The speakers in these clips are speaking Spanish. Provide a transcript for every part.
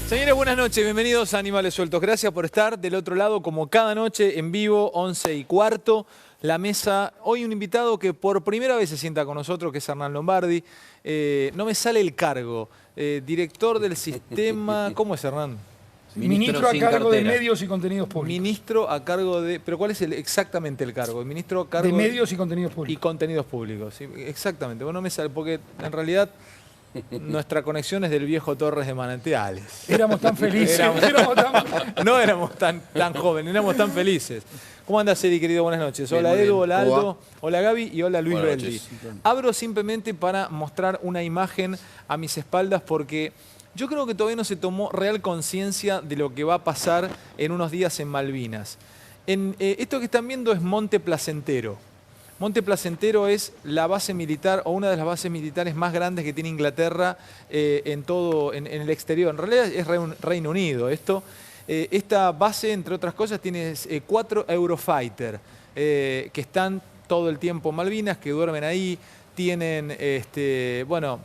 Señores, buenas noches, bienvenidos a Animales Sueltos. Gracias por estar del otro lado, como cada noche, en vivo, 11:15. La mesa, hoy un invitado que por primera vez se sienta con nosotros, que es Hernán Lombardi. No me sale el cargo. Director del sistema... ¿Cómo es, Hernán? Ministro a cargo de Medios y Contenidos Públicos. Ministro a cargo de... ¿Pero cuál es exactamente el cargo? El ministro a cargo de Medios y Contenidos Públicos. Y Contenidos Públicos, sí, exactamente. Bueno, no me sale, porque en realidad... Nuestra conexión es del viejo Torres de Manantiales. Éramos tan felices. No éramos tan jóvenes, éramos tan felices. ¿Cómo andas, Eri, querido? Buenas noches. Hola, Edu, hola, Aldo, hola, Gaby y hola, Luis Beldi. Abro simplemente para mostrar una imagen a mis espaldas porque yo creo que todavía no se tomó real conciencia de lo que va a pasar en unos días en Malvinas. Esto que están viendo es Monte Placentero. Monte Placentero es la base militar o una de las bases militares más grandes que tiene Inglaterra en el exterior. En realidad es Reino Unido esto. Esta base, entre otras cosas, tiene 4 Eurofighter que están todo el tiempo en Malvinas, que duermen ahí. Tienen, bueno,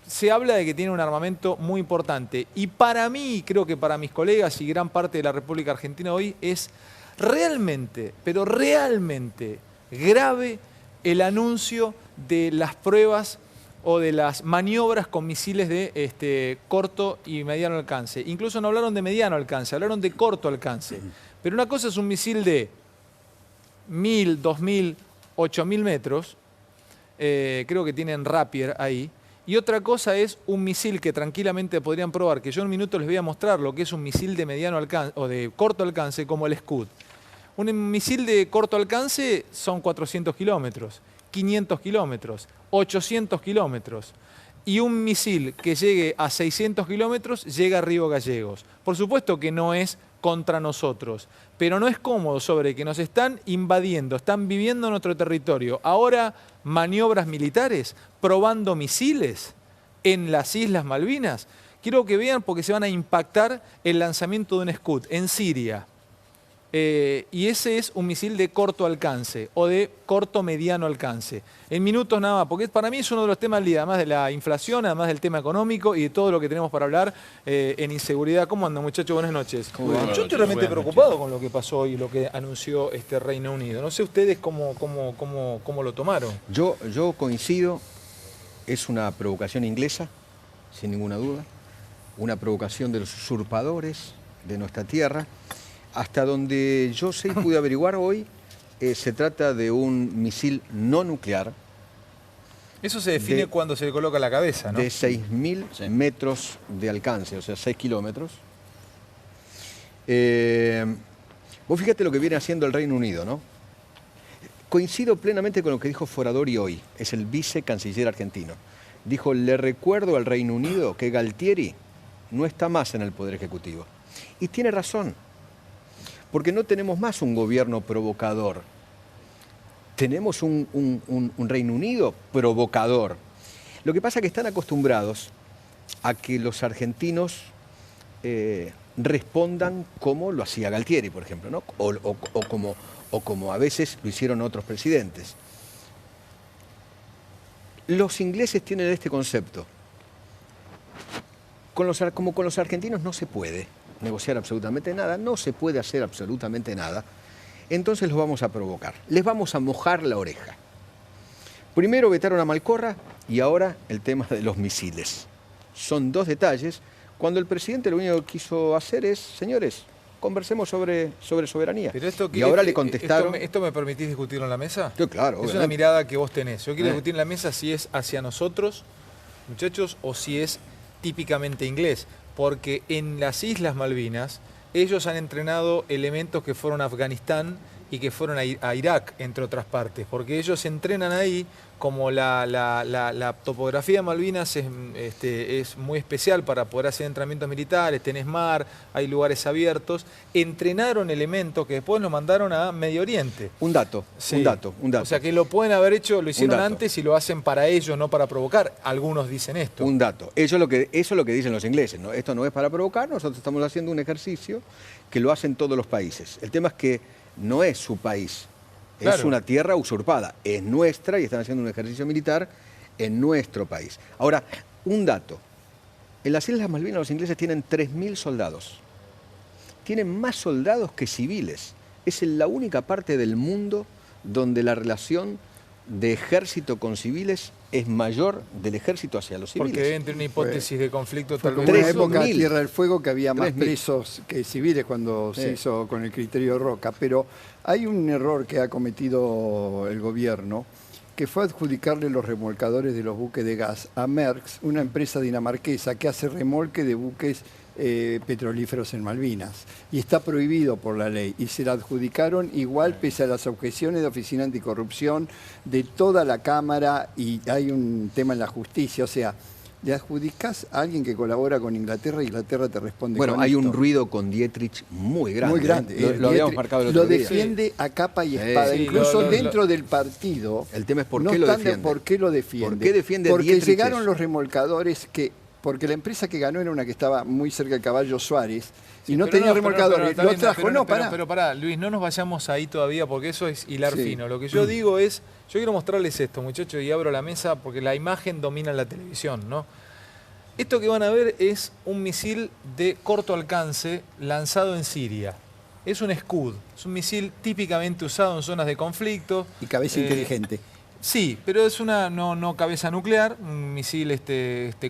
se habla de que tienen un armamento muy importante. Y para mí, creo que para mis colegas y gran parte de la República Argentina hoy, es realmente, pero realmente grave el anuncio de las pruebas o de las maniobras con misiles de corto y mediano alcance. Incluso no hablaron de mediano alcance, hablaron de corto alcance. Pero una cosa es un misil de 1000, 2000, 8000 metros, creo que tienen Rapier ahí, y otra cosa es un misil que tranquilamente podrían probar, que yo en un minuto les voy a mostrar lo que es un misil de mediano alcance o de corto alcance como el Scud. Un misil de corto alcance son 400 kilómetros, 500 kilómetros, 800 kilómetros. Y un misil que llegue a 600 kilómetros llega a Río Gallegos. Por supuesto que no es contra nosotros, pero no es cómodo sobre que nos están invadiendo, están viviendo en nuestro territorio. Ahora maniobras militares, probando misiles en las Islas Malvinas. Quiero que vean porque se van a impactar el lanzamiento de un Scud en Siria. Y ese es un misil de corto alcance o de corto-mediano alcance. En minutos nada más, porque para mí es uno de los temas del día, además de la inflación, además del tema económico y de todo lo que tenemos para hablar en inseguridad. ¿Cómo andan, muchachos? Buenas noches. Yo estoy realmente preocupado con lo que pasó hoy y lo que anunció Reino Unido. No sé ustedes cómo lo tomaron. Yo coincido, es una provocación inglesa, sin ninguna duda, una provocación de los usurpadores de nuestra tierra. Hasta donde yo sé y pude averiguar hoy, se trata de un misil no nuclear. Eso se define cuando se le coloca a la cabeza, ¿no? De 6000 metros de alcance, o sea, 6 kilómetros. Vos fíjate lo que viene haciendo el Reino Unido, ¿no? Coincido plenamente con lo que dijo Foradori hoy, es el vicecanciller argentino. Dijo, le recuerdo al Reino Unido que Galtieri no está más en el Poder Ejecutivo. Y tiene razón. Porque no tenemos más un gobierno provocador. Tenemos un Reino Unido provocador. Lo que pasa es que están acostumbrados a que los argentinos respondan como lo hacía Galtieri, por ejemplo, ¿no? o como a veces lo hicieron otros presidentes. Los ingleses tienen este concepto. Como con los argentinos no se puede negociar absolutamente nada, no se puede hacer absolutamente nada, entonces los vamos a provocar, les vamos a mojar la oreja. Primero vetaron a Malcorra y ahora el tema de los misiles. Son dos detalles, cuando el presidente lo único que quiso hacer es, señores, conversemos sobre soberanía. Pero esto, y ahora le contestaron... ¿Esto me permitís discutirlo en la mesa? Sí, claro. Es una mirada que vos tenés. Yo quiero discutir en la mesa si es hacia nosotros, muchachos, o si es típicamente inglés. Porque en las Islas Malvinas ellos han entrenado elementos que fueron a Afganistán y que fueron a Irak, entre otras partes, porque ellos entrenan ahí, como la topografía de Malvinas es muy especial para poder hacer entrenamientos militares, tenés mar, hay lugares abiertos, entrenaron elementos que después los mandaron a Medio Oriente. Un dato. O sea que lo pueden haber hecho, lo hicieron antes y lo hacen para ellos, no para provocar. Algunos dicen esto. Un dato. Eso es lo que dicen los ingleses, ¿no? Esto no es para provocar, nosotros estamos haciendo un ejercicio que lo hacen todos los países. El tema es que no es su país, es una tierra usurpada, es nuestra y están haciendo un ejercicio militar en nuestro país. Ahora, un dato, En las Islas Malvinas los ingleses tienen 3.000 soldados. Tienen más soldados que civiles. Es la única parte del mundo donde la relación de ejército con civiles es mayor del ejército hacia los civiles. Porque deben tener una hipótesis de conflicto Fue tal como vez. una época 3.000. Tierra del Fuego que había más 3.000. presos que civiles cuando se hizo con el criterio Roca. Pero hay un error que ha cometido el gobierno, que fue adjudicarle los remolcadores de los buques de gas a Maersk, una empresa dinamarquesa que hace remolque de buques petrolíferos en Malvinas. Y está prohibido por la ley. Y se la adjudicaron igual pese a las objeciones de Oficina Anticorrupción, de toda la Cámara, y hay un tema en la justicia. O sea, le adjudicás a alguien que colabora con Inglaterra y Inglaterra te responde Bueno, con hay esto. un ruido con Dietrich muy grande. Muy grande. Lo habíamos marcado el otro Lo día. defiende a capa y espada. Sí, Incluso lo- dentro del partido. El tema es por no qué lo están de defiende. ¿Por qué lo defiende? ¿Por qué defiende Porque Dietrich llegaron eso? los remolcadores porque la empresa que ganó era una que estaba muy cerca del Caballo Suárez y no Pero tenía pero remolcadores. está Lo bien, trajo, pero pará, Luis, no nos vayamos ahí todavía porque eso es hilar Sí. fino. Lo que yo digo es, yo quiero mostrarles esto, muchachos, y abro la mesa porque la imagen domina la televisión, ¿no? Esto que van a ver es un misil de corto alcance lanzado en Siria. Es un Scud, es un misil típicamente usado en zonas de conflicto. Y cabeza inteligente. Sí, pero es una no cabeza nuclear, un misil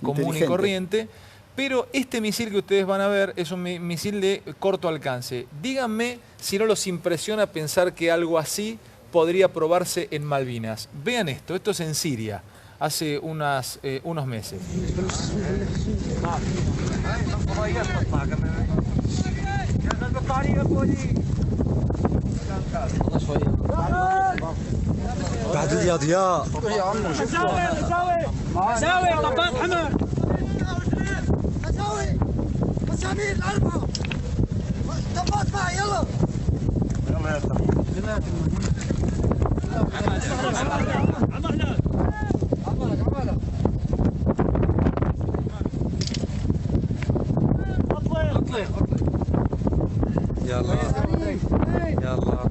común y Inteligente. corriente. Pero este misil que ustedes van a ver es un misil de corto alcance. Díganme si no los impresiona pensar que algo así podría probarse en Malvinas. Vean esto es en Siria, hace unos meses. بعد يا ضياء مساوي طباخ حمر مسامير الأربعة طباخ معي يلا يلا يلا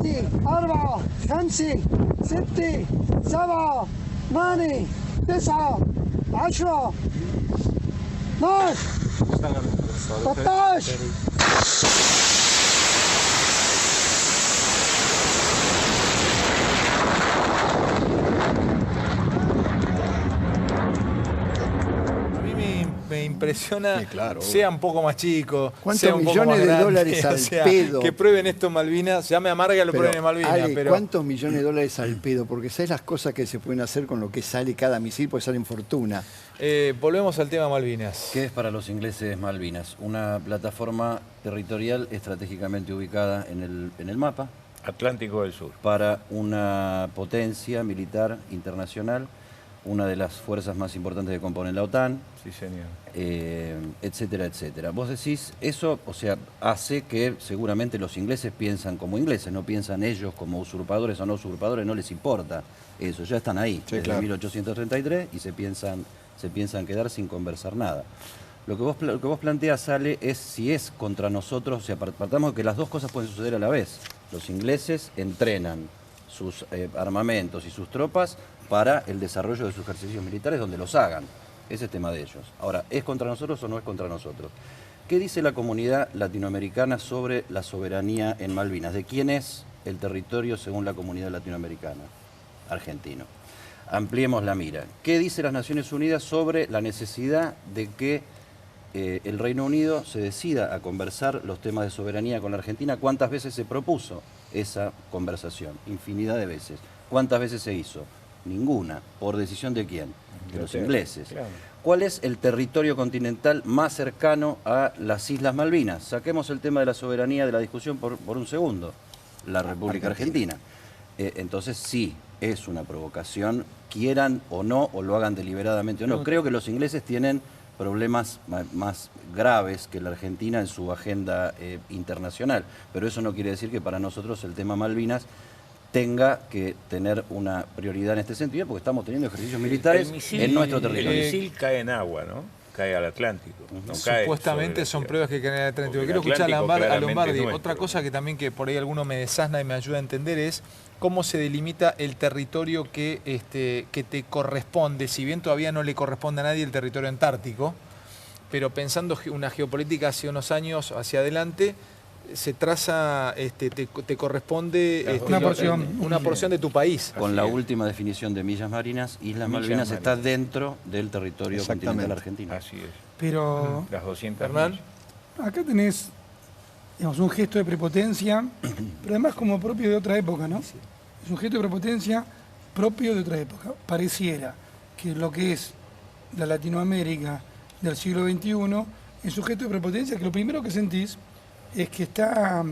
3 4 5 6 7 8 9 10 12 13 A mí me impresiona, Sí, claro. sea un poco más chico, ¿Cuántos sea un poco millones más de grande, dólares al o sea, pedo? que prueben esto en Malvinas, ya me amarga que lo prueben en Malvinas, Ale, pero... ¿cuántos millones de dólares al pedo? Porque sabes las cosas que se pueden hacer con lo que sale cada misil, pues salen fortuna. Volvemos al tema Malvinas. ¿Qué es para los ingleses Malvinas? Una plataforma territorial estratégicamente ubicada en el mapa Atlántico del Sur. para una potencia militar internacional, una de las fuerzas más importantes que componen la OTAN, Sí, señor. etcétera, etcétera. Vos decís, eso, o sea, hace que seguramente los ingleses piensan como ingleses, no piensan ellos como usurpadores o no usurpadores, no les importa eso, ya están ahí Sí, desde claro. 1833 y se piensan quedar sin conversar nada. Lo que vos planteas, Ale, es si es contra nosotros, o sea, partamos de que las dos cosas pueden suceder a la vez. Los ingleses entrenan sus armamentos y sus tropas para el desarrollo de sus ejercicios militares donde los hagan. Ese es tema de ellos. Ahora, ¿es contra nosotros o no es contra nosotros? ¿Qué dice la comunidad latinoamericana sobre la soberanía en Malvinas? ¿De quién es el territorio según la comunidad latinoamericana? Argentino. Ampliemos la mira. ¿Qué dice las Naciones Unidas sobre la necesidad de que el Reino Unido se decida a conversar los temas de soberanía con la Argentina? ¿Cuántas veces se propuso esa conversación? Infinidad de veces. ¿Cuántas veces se hizo? Ninguna. ¿Por decisión de quién? De los ingleses. Claro. ¿Cuál es el territorio continental más cercano a las Islas Malvinas? Saquemos el tema de la soberanía de la discusión por un segundo. La República Argentina. Entonces sí, es una provocación, quieran o no, o lo hagan deliberadamente o no. Creo que los ingleses tienen problemas más graves que la Argentina en su agenda internacional, pero eso no quiere decir que para nosotros el tema Malvinas tenga que tener una prioridad en este sentido, porque estamos teniendo ejercicios militares en nuestro El territorio. misil cae en agua, ¿no? Cae al Atlántico. No cae Supuestamente sobre son la pruebas que caen en el Atlántico. Porque Quiero el escuchar a Atlántico a claramente Lombardi. es nuestro. Otra cosa que también que por ahí alguno me desasna y me ayuda a entender es cómo se delimita el territorio que te corresponde, si bien todavía no le corresponde a nadie el territorio antártico. pero pensando una geopolítica hacia unos años hacia adelante, se traza, te corresponde una porción de tu país. Con la última definición de millas marinas, Islas Malvinas está dentro del territorio continental argentino. Así es. Pero Las 200 Hernán. millas. acá tenés, digamos, un gesto de prepotencia, pero además como propio de otra época, ¿no? Es un gesto de prepotencia propio de otra época. Pareciera que lo que es la Latinoamérica del siglo XXI es un gesto de prepotencia que lo primero que sentís es que está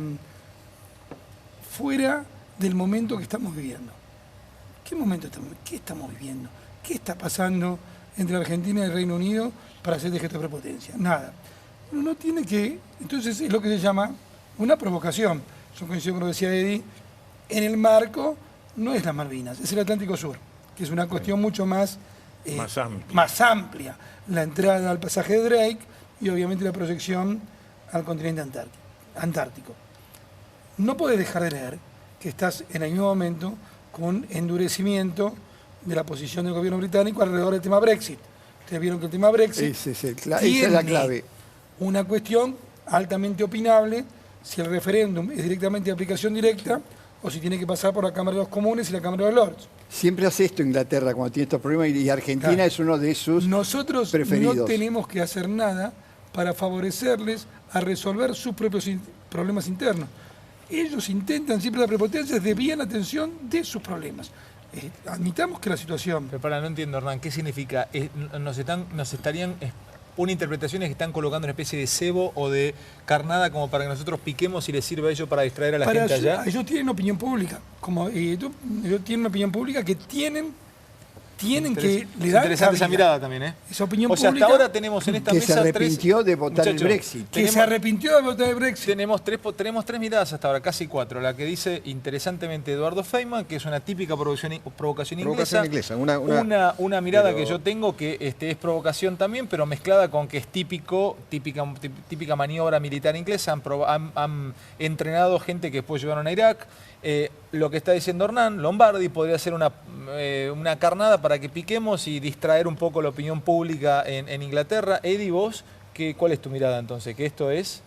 fuera del momento que estamos viviendo. ¿Qué momento estamos? ¿Qué estamos viviendo? ¿Qué está pasando entre Argentina y el Reino Unido para hacer de gesto de prepotencia? Nada. Uno tiene que, entonces es lo que se llama una provocación. Yo coincido con lo que decía Eddie, en el marco no es las Malvinas, es el Atlántico Sur, que es una cuestión mucho más más amplia. La entrada al pasaje de Drake y obviamente la proyección al continente antártico. No podés dejar de leer que estás en el mismo momento con endurecimiento de la posición del gobierno británico alrededor del tema Brexit. Ustedes vieron que el tema Brexit esa es la clave. Una cuestión altamente opinable si el referéndum es directamente de aplicación directa o si tiene que pasar por la Cámara de los Comunes y la Cámara de los Lords. Siempre hace esto Inglaterra cuando tiene estos problemas y Argentina es uno de sus Nosotros preferidos. no tenemos que hacer nada para favorecerles a resolver sus propios problemas internos. Ellos intentan siempre la prepotencia, desvían la atención de sus problemas. Admitamos que la situación... Pero no entiendo, Hernán, ¿qué significa? Nos estarían... Una interpretación es que están colocando una especie de cebo o de carnada como para que nosotros piquemos y les sirva a ellos para distraer a la gente allá. Ellos tienen opinión pública, ellos tienen una opinión pública que tienen que le dar interesante esa mirada también, ¿eh? Esa opinión pública. Hasta ahora tenemos en esta que mesa se arrepintió tres, de votar muchachos, el Brexit. Que se arrepintió de votar el Brexit. Tenemos tres miradas hasta ahora, casi cuatro. La que dice interesantemente Eduardo Feynman, que es una típica provocación inglesa. Una mirada que yo tengo que es provocación también, pero mezclada con que es típica maniobra militar inglesa. Han entrenado gente que después llevaron a Irak. Lo que está diciendo Hernán, Lombardi podría ser una carnada para que piquemos y distraer un poco la opinión pública en Inglaterra. Eddie, vos, ¿cuál es tu mirada entonces? ¿Que esto es?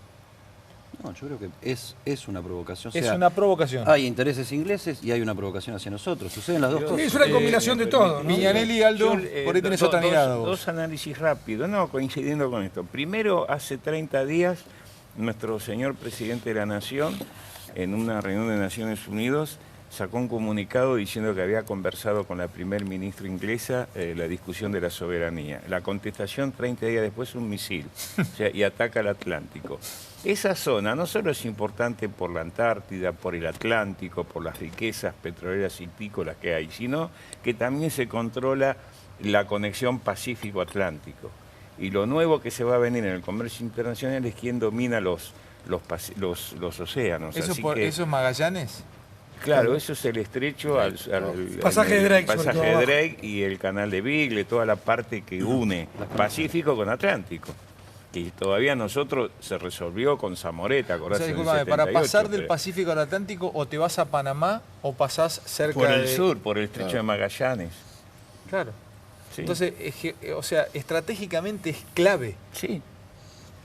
No, yo creo que es una provocación. Es una provocación. Hay intereses ingleses y hay una provocación hacia nosotros. Suceden las dos cosas. Es una combinación de todo, ¿no? Viñanelli y Aldo, por ahí tenés otra mirada vos. Dos análisis rápidos, coincidiendo con esto. Primero, hace 30 días, nuestro señor presidente de la Nación, en una reunión de Naciones Unidas, sacó un comunicado diciendo que había conversado con la primer ministra inglesa la discusión de la soberanía. La contestación 30 días después es un misil y ataca al Atlántico. Esa zona no solo es importante por la Antártida, por el Atlántico, por las riquezas petroleras y pícolas que hay, sino que también se controla la conexión Pacífico-Atlántico. Y lo nuevo que se va a venir en el comercio internacional es quién domina los océanos. ¿Eso es Magallanes? Claro, eso es el estrecho al pasaje de Drake, pasaje de Drake y el canal de Beagle, toda la parte que une Pacífico con Atlántico. Que todavía nosotros se resolvió con Zamoreta, o sea, discúlpame, para pasar del Pacífico al Atlántico o te vas a Panamá o pasás cerca por el sur, por el estrecho de Magallanes. Claro. Sí. Entonces, estratégicamente es clave. Sí.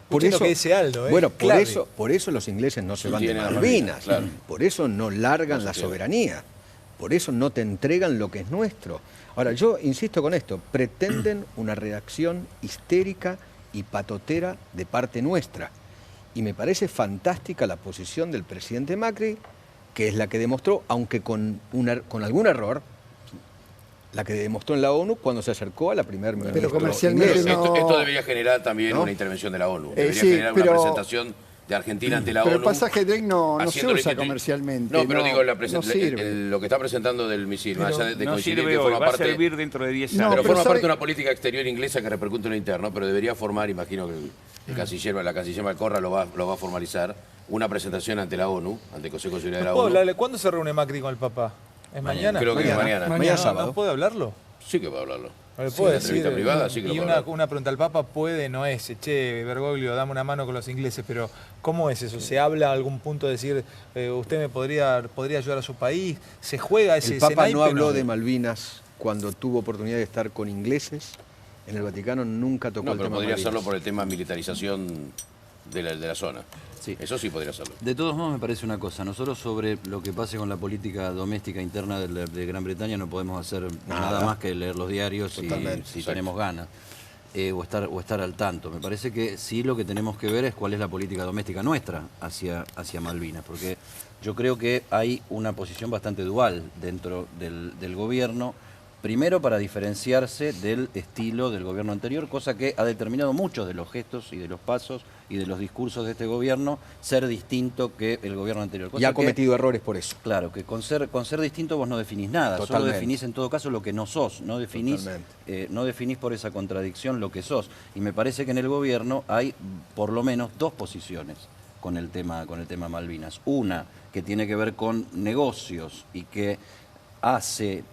Por eso, lo que dice Aldo, bueno, por eso los ingleses no se van de Malvinas, claro. Por eso no largan la soberanía, por eso no te entregan lo que es nuestro. Ahora, yo insisto con esto, pretenden una reacción histérica y patotera de parte nuestra. Y me parece fantástica la posición del presidente Macri, que es la que demostró, aunque con algún error, la que demostró en la ONU cuando se acercó a la primera ministra. Pero comercialmente esto debería generar también una intervención de la ONU. Debería generar una presentación de Argentina ante la ONU. Pero el pasaje Drake no se usa comercialmente. No, pero digo, lo que está presentando del misil, más allá de coincidir que forma parte... va a servir dentro de 10 años. Pero forma parte de una política exterior inglesa que repercute en lo interno, pero debería formar, imagino que la canciller Malcorra lo va a formalizar, una presentación ante la ONU, ante el Consejo de Seguridad de la ONU. ¿Cuándo se reúne Macri con el Papá? ¿Es mañana? Creo que es mañana. ¿Mañana sábado? ¿No puede hablarlo? Sí que puede hablarlo. Puede decir, entrevista privada, sí que y una pregunta al Papa no es, che, Bergoglio, dame una mano con los ingleses, pero ¿cómo es eso? ¿Se habla a algún punto de decir, usted me podría ayudar a su país? ¿Se juega ese El Papa naipe, no habló de Malvinas cuando tuvo oportunidad de estar con ingleses En el Vaticano nunca tocó el pero tema podría Malvinas. hacerlo por el tema militarización de la zona. Sí. Eso sí podría hacerlo. De todos modos me parece una cosa, nosotros sobre lo que pase con la política doméstica interna de Gran Bretaña no podemos hacer nada más que leer los diarios si tenemos ganas. O estar al tanto. Me parece que sí lo que tenemos que ver es cuál es la política doméstica nuestra hacia Malvinas, porque yo creo que hay una posición bastante dual dentro del gobierno, primero para diferenciarse del estilo del gobierno anterior, cosa que ha determinado muchos de los gestos y de los pasos y de los discursos de este gobierno ser distinto que el gobierno anterior. Y ha cometido errores por eso. Claro, que con ser distinto vos no definís nada, Totalmente. solo definís en todo caso lo que no sos, no definís por esa contradicción lo que sos. Y me parece que en el gobierno hay por lo menos dos posiciones con el tema Malvinas. Una que tiene que ver con negocios y que hace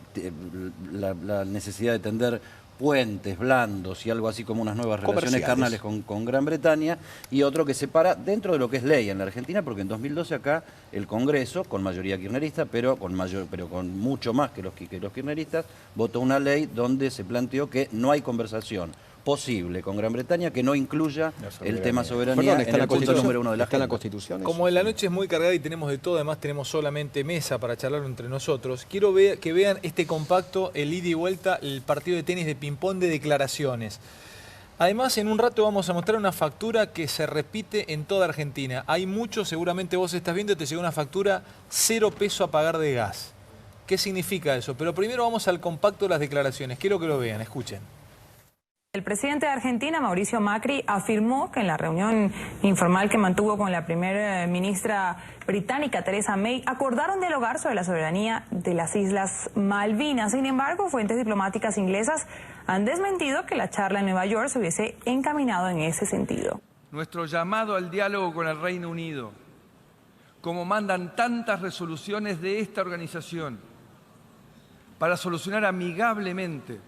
la necesidad de tender puentes blandos y algo así como unas nuevas relaciones carnales con Gran Bretaña, y otro que se para dentro de lo que es ley en la Argentina, porque en 2012 acá el Congreso, con mayoría kirchnerista, pero con mucho más que los kirchneristas, votó una ley donde se planteó que no hay conversación posible con Gran Bretaña que no incluya el tema soberanía en el punto número 1 de la agenda. Constitución. Como la noche es muy cargada y tenemos de todo, además tenemos solamente mesa para charlar entre nosotros, quiero que vean este compacto, el ida y vuelta, el partido de tenis de ping-pong de declaraciones. Además, en un rato vamos a mostrar una factura que se repite en toda Argentina. Hay muchos, seguramente vos estás viendo, te llegó una factura 0 peso a pagar de gas. ¿Qué significa eso? Pero primero vamos al compacto de las declaraciones. Quiero que lo vean, escuchen. El presidente de Argentina, Mauricio Macri, afirmó que en la reunión informal que mantuvo con la primera ministra británica, Theresa May, acordaron dialogar sobre la soberanía de las Islas Malvinas. Sin embargo, fuentes diplomáticas inglesas han desmentido que la charla en Nueva York se hubiese encaminado en ese sentido. Nuestro llamado al diálogo con el Reino Unido, como mandan tantas resoluciones de esta organización, para solucionar amigablemente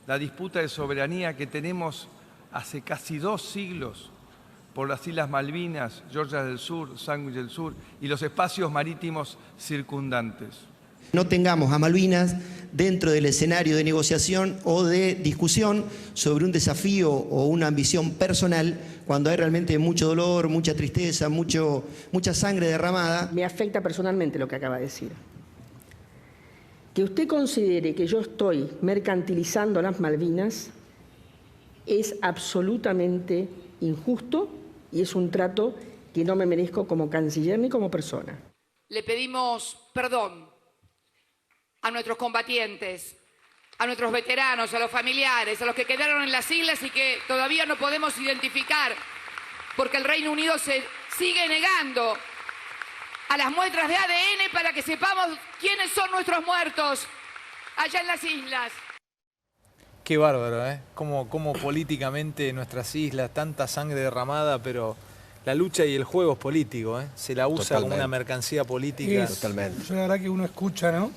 la disputa de soberanía que tenemos hace casi 2 siglos por las Islas Malvinas, Georgia del Sur, Sandwich del Sur y los espacios marítimos circundantes. No tengamos a Malvinas dentro del escenario de negociación o de discusión sobre un desafío o una ambición personal, cuando hay realmente mucho dolor, mucha tristeza, mucha sangre derramada. Me afecta personalmente lo que acaba de decir. Que usted considere que yo estoy mercantilizando las Malvinas es absolutamente injusto y es un trato que no me merezco como canciller ni como persona. Le pedimos perdón a nuestros combatientes, a nuestros veteranos, a los familiares, a los que quedaron en las islas y que todavía no podemos identificar porque el Reino Unido se sigue negando a las muestras de ADN para que sepamos quiénes son nuestros muertos allá en las islas. Qué bárbaro, ¿eh? Como políticamente nuestras islas, tanta sangre derramada, pero la lucha y el juego es político, ¿eh? Se la usa como una mercancía política. Totalmente. Yo la verdad que uno escucha, ¿no?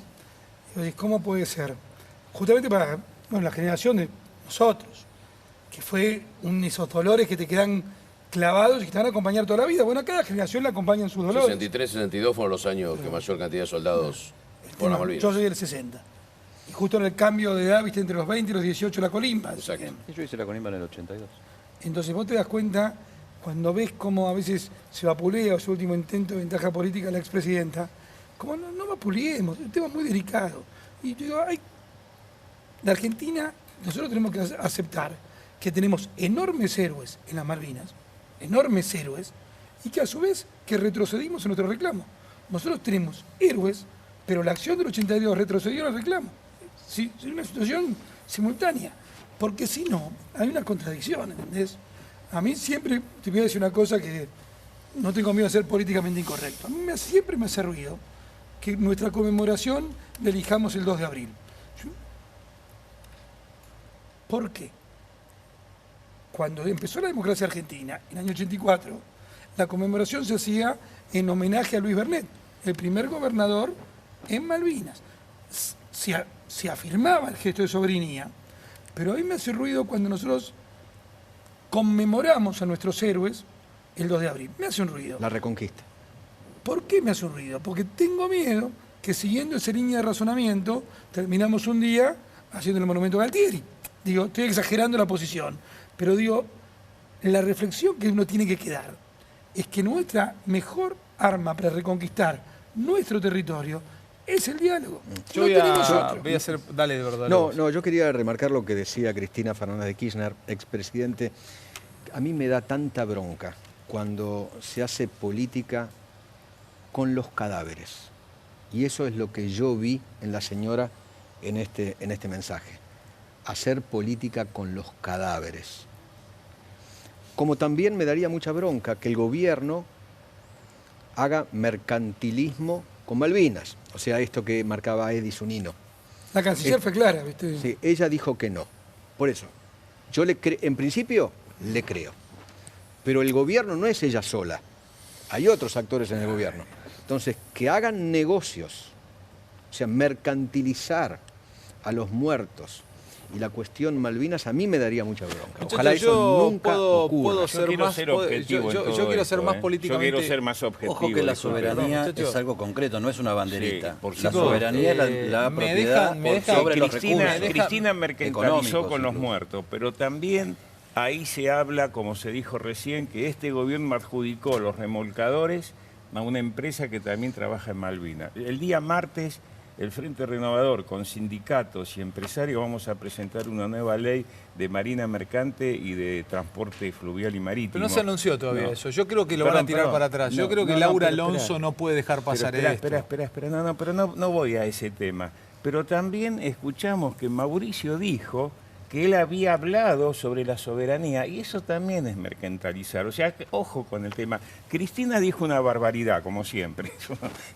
Y ¿cómo puede ser? Justamente para la generación de nosotros, que fue esos dolores que te quedan clavados y que te van a acompañar toda la vida. Bueno, a cada generación la acompañan sus dolores. 63, 62 fueron los años que mayor cantidad de soldados fueron a Malvinas. Yo soy del 60. Y justo en el cambio de edad, viste, entre los 20 y los 18 la colimba. Exacto. Yo hice la colimba en el 82. Entonces vos te das cuenta, cuando ves cómo a veces se vapulea su último intento de ventaja política a la expresidenta, como no vapuleemos, el tema es muy delicado. Y yo digo, la Argentina, nosotros tenemos que aceptar que tenemos enormes héroes en las Malvinas, enormes héroes, y que a su vez que retrocedimos en nuestro reclamo. Nosotros tenemos héroes, pero la acción del 82 retrocedió en el reclamo. Sí, es una situación simultánea, porque si no, hay una contradicción, ¿entendés? A mí siempre, te voy a decir una cosa que no tengo miedo de ser políticamente incorrecto, a mí siempre me hace ruido que nuestra conmemoración la elijamos el 2 de abril. ¿Por qué? Cuando empezó la democracia argentina, en el año 84, la conmemoración se hacía en homenaje a Luis Bernet, el primer gobernador en Malvinas. Se afirmaba el gesto de soberanía, pero a mí me hace ruido cuando nosotros conmemoramos a nuestros héroes el 2 de abril. Me hace un ruido. La Reconquista. ¿Por qué me hace un ruido? Porque tengo miedo que siguiendo esa línea de razonamiento terminamos un día haciendo el monumento a Galtieri. Digo, estoy exagerando la posición, pero digo, la reflexión que uno tiene que quedar es que nuestra mejor arma para reconquistar nuestro territorio es el diálogo. Yo voy a hacer... Dale, de verdad. No, yo quería remarcar lo que decía Cristina Fernández de Kirchner, expresidente. A mí me da tanta bronca cuando se hace política con los cadáveres. Y eso es lo que yo vi en la señora en este mensaje. Hacer política con los cadáveres. Como también me daría mucha bronca que el gobierno haga mercantilismo con Malvinas. O sea, esto que marcaba Eddy Zunino. La canciller fue clara, ¿viste? Sí, ella dijo que no. Por eso, yo en principio le creo. Pero el gobierno no es ella sola. Hay otros actores en el gobierno. Entonces, que hagan negocios, o sea, mercantilizar a los muertos y la cuestión Malvinas, a mí me daría mucha bronca. Ojalá eso nunca ocurra. Yo quiero ser más políticamente... Yo quiero ser más objetivo. Ojo que la soberanía es algo concreto, no es una banderita. Sí, la soberanía es la propiedad sobre los recursos. Cristina mercantilizó con los muertos, pero también ahí se habla, como se dijo recién, que este gobierno adjudicó los remolcadores a una empresa que también trabaja en Malvinas. El día martes, el Frente Renovador, con sindicatos y empresarios, vamos a presentar una nueva ley de marina mercante y de transporte fluvial y marítimo. Pero no se anunció todavía eso. Yo creo que lo van a tirar para atrás. Yo creo que Laura Alonso no puede dejar pasar esto. Espera, no voy a ese tema. Pero también escuchamos que Mauricio dijo que él había hablado sobre la soberanía, y eso también es mercantilizar. O sea, ojo con el tema. Cristina dijo una barbaridad, como siempre.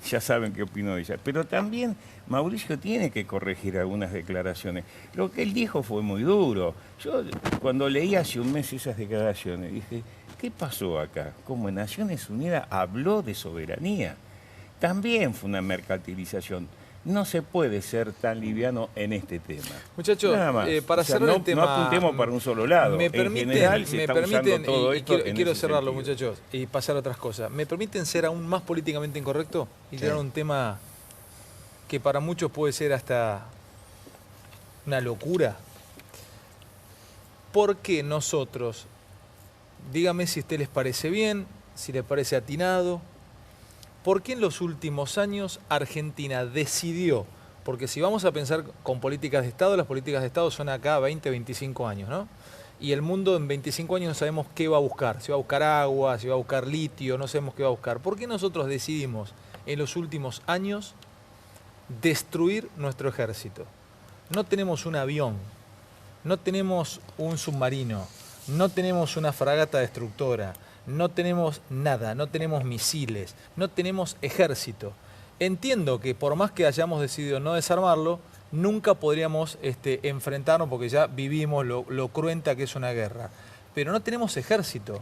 Ya saben qué opinó ella. Pero también Mauricio tiene que corregir algunas declaraciones. Lo que él dijo fue muy duro. Yo, cuando leí hace un mes esas declaraciones, dije, ¿qué pasó acá? Como en Naciones Unidas habló de soberanía. También fue una mercantilización. No se puede ser tan liviano en este tema. Muchachos, para cerrar el tema... No apuntemos para un solo lado. Me permiten, quiero cerrarlo, muchachos, y pasar a otras cosas. ¿Me permiten ser aún más políticamente incorrecto y tirar un tema que para muchos puede ser hasta una locura? ¿Por qué nosotros, dígame si a usted les parece bien, si les parece atinado, ¿por qué en los últimos años Argentina decidió? Porque si vamos a pensar con políticas de Estado, las políticas de Estado son acá 20, 25 años, ¿no? Y el mundo en 25 años no sabemos qué va a buscar. Si va a buscar agua, si va a buscar litio, no sabemos qué va a buscar. ¿Por qué nosotros decidimos en los últimos años destruir nuestro ejército? No tenemos un avión, no tenemos un submarino, no tenemos una fragata destructora, no tenemos nada, no tenemos misiles, no tenemos ejército. Entiendo que por más que hayamos decidido no desarmarlo, nunca podríamos enfrentarnos porque ya vivimos lo cruenta que es una guerra. Pero no tenemos ejército.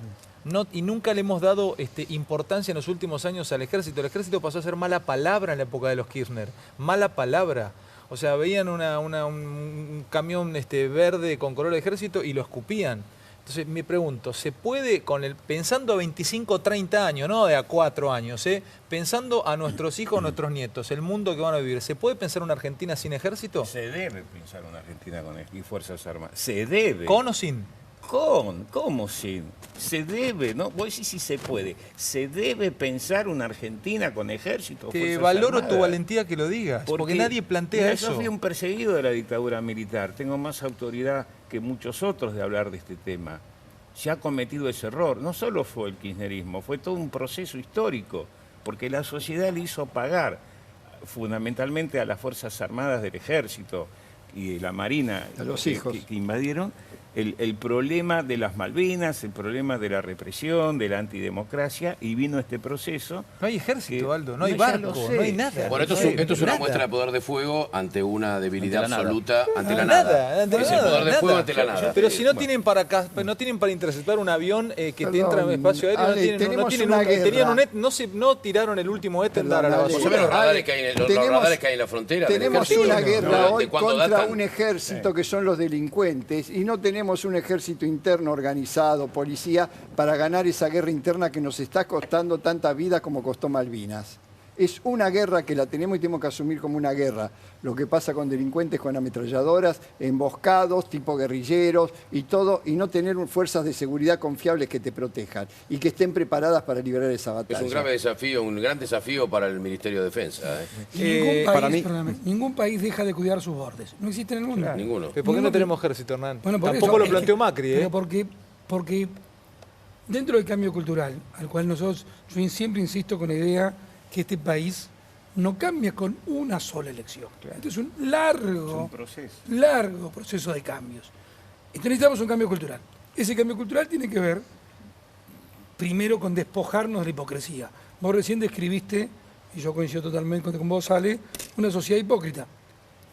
Y nunca le hemos dado importancia en los últimos años al ejército. El ejército pasó a ser mala palabra en la época de los Kirchner. Mala palabra. O sea, veían un camión verde con color de ejército y lo escupían. Entonces me pregunto, ¿se puede, pensando a 25 o 30 años, no de a 4 años, pensando a nuestros hijos, a nuestros nietos, el mundo que van a vivir, ¿se puede pensar una Argentina sin ejército? Se debe pensar una Argentina con fuerzas armadas. Se debe. ¿Con o sin? ¿Cómo sin? Se debe, ¿no? Voy a decir si se puede. Se debe pensar una Argentina con ejército. Te valoro armadas. Tu valentía que lo digas, porque nadie plantea eso. Yo fui un perseguido de la dictadura militar. Tengo más autoridad que muchos otros de hablar de este tema. Se ha cometido ese error. No solo fue el kirchnerismo, fue todo un proceso histórico, porque la sociedad le hizo pagar fundamentalmente a las Fuerzas Armadas del Ejército y de la Marina a los hijos que invadieron el problema de las Malvinas, el problema de la represión, de la antidemocracia, y vino este proceso. No hay ejército, Aldo, no hay barco, no hay nada. Bueno, esto es una muestra de poder de fuego ante una debilidad absoluta, ante la nada. Es el poder de fuego ante la nada. Pero si no tienen para interceptar un avión que te entra en el espacio aéreo, no tiraron el último Etendard a la basura. ¿Vos sabés los radares que hay en la frontera? Tenemos una guerra hoy contra un ejército que son los delincuentes, y no tenemos un ejército interno organizado, policía, para ganar esa guerra interna que nos está costando tanta vida como costó Malvinas. Es una guerra que la tenemos y tenemos que asumir como una guerra. Lo que pasa con delincuentes con ametralladoras, emboscados, tipo guerrilleros y todo, y no tener fuerzas de seguridad confiables que te protejan y que estén preparadas para liberar esa batalla. Es un grave desafío, un gran desafío para el Ministerio de Defensa. Ningún país deja de cuidar sus bordes. No existe en el mundo. Claro. Ninguno. ¿Pero por qué no tenemos ejército, Hernán? Bueno, Tampoco lo planteó Macri, Pero porque dentro del cambio cultural, al cual yo siempre insisto con la idea que este país no cambia con una sola elección. Claro. Esto es un largo proceso de cambios. Entonces necesitamos un cambio cultural. Ese cambio cultural tiene que ver, primero, con despojarnos de la hipocresía. Vos recién describiste, y yo coincido totalmente con vos, Ale, una sociedad hipócrita.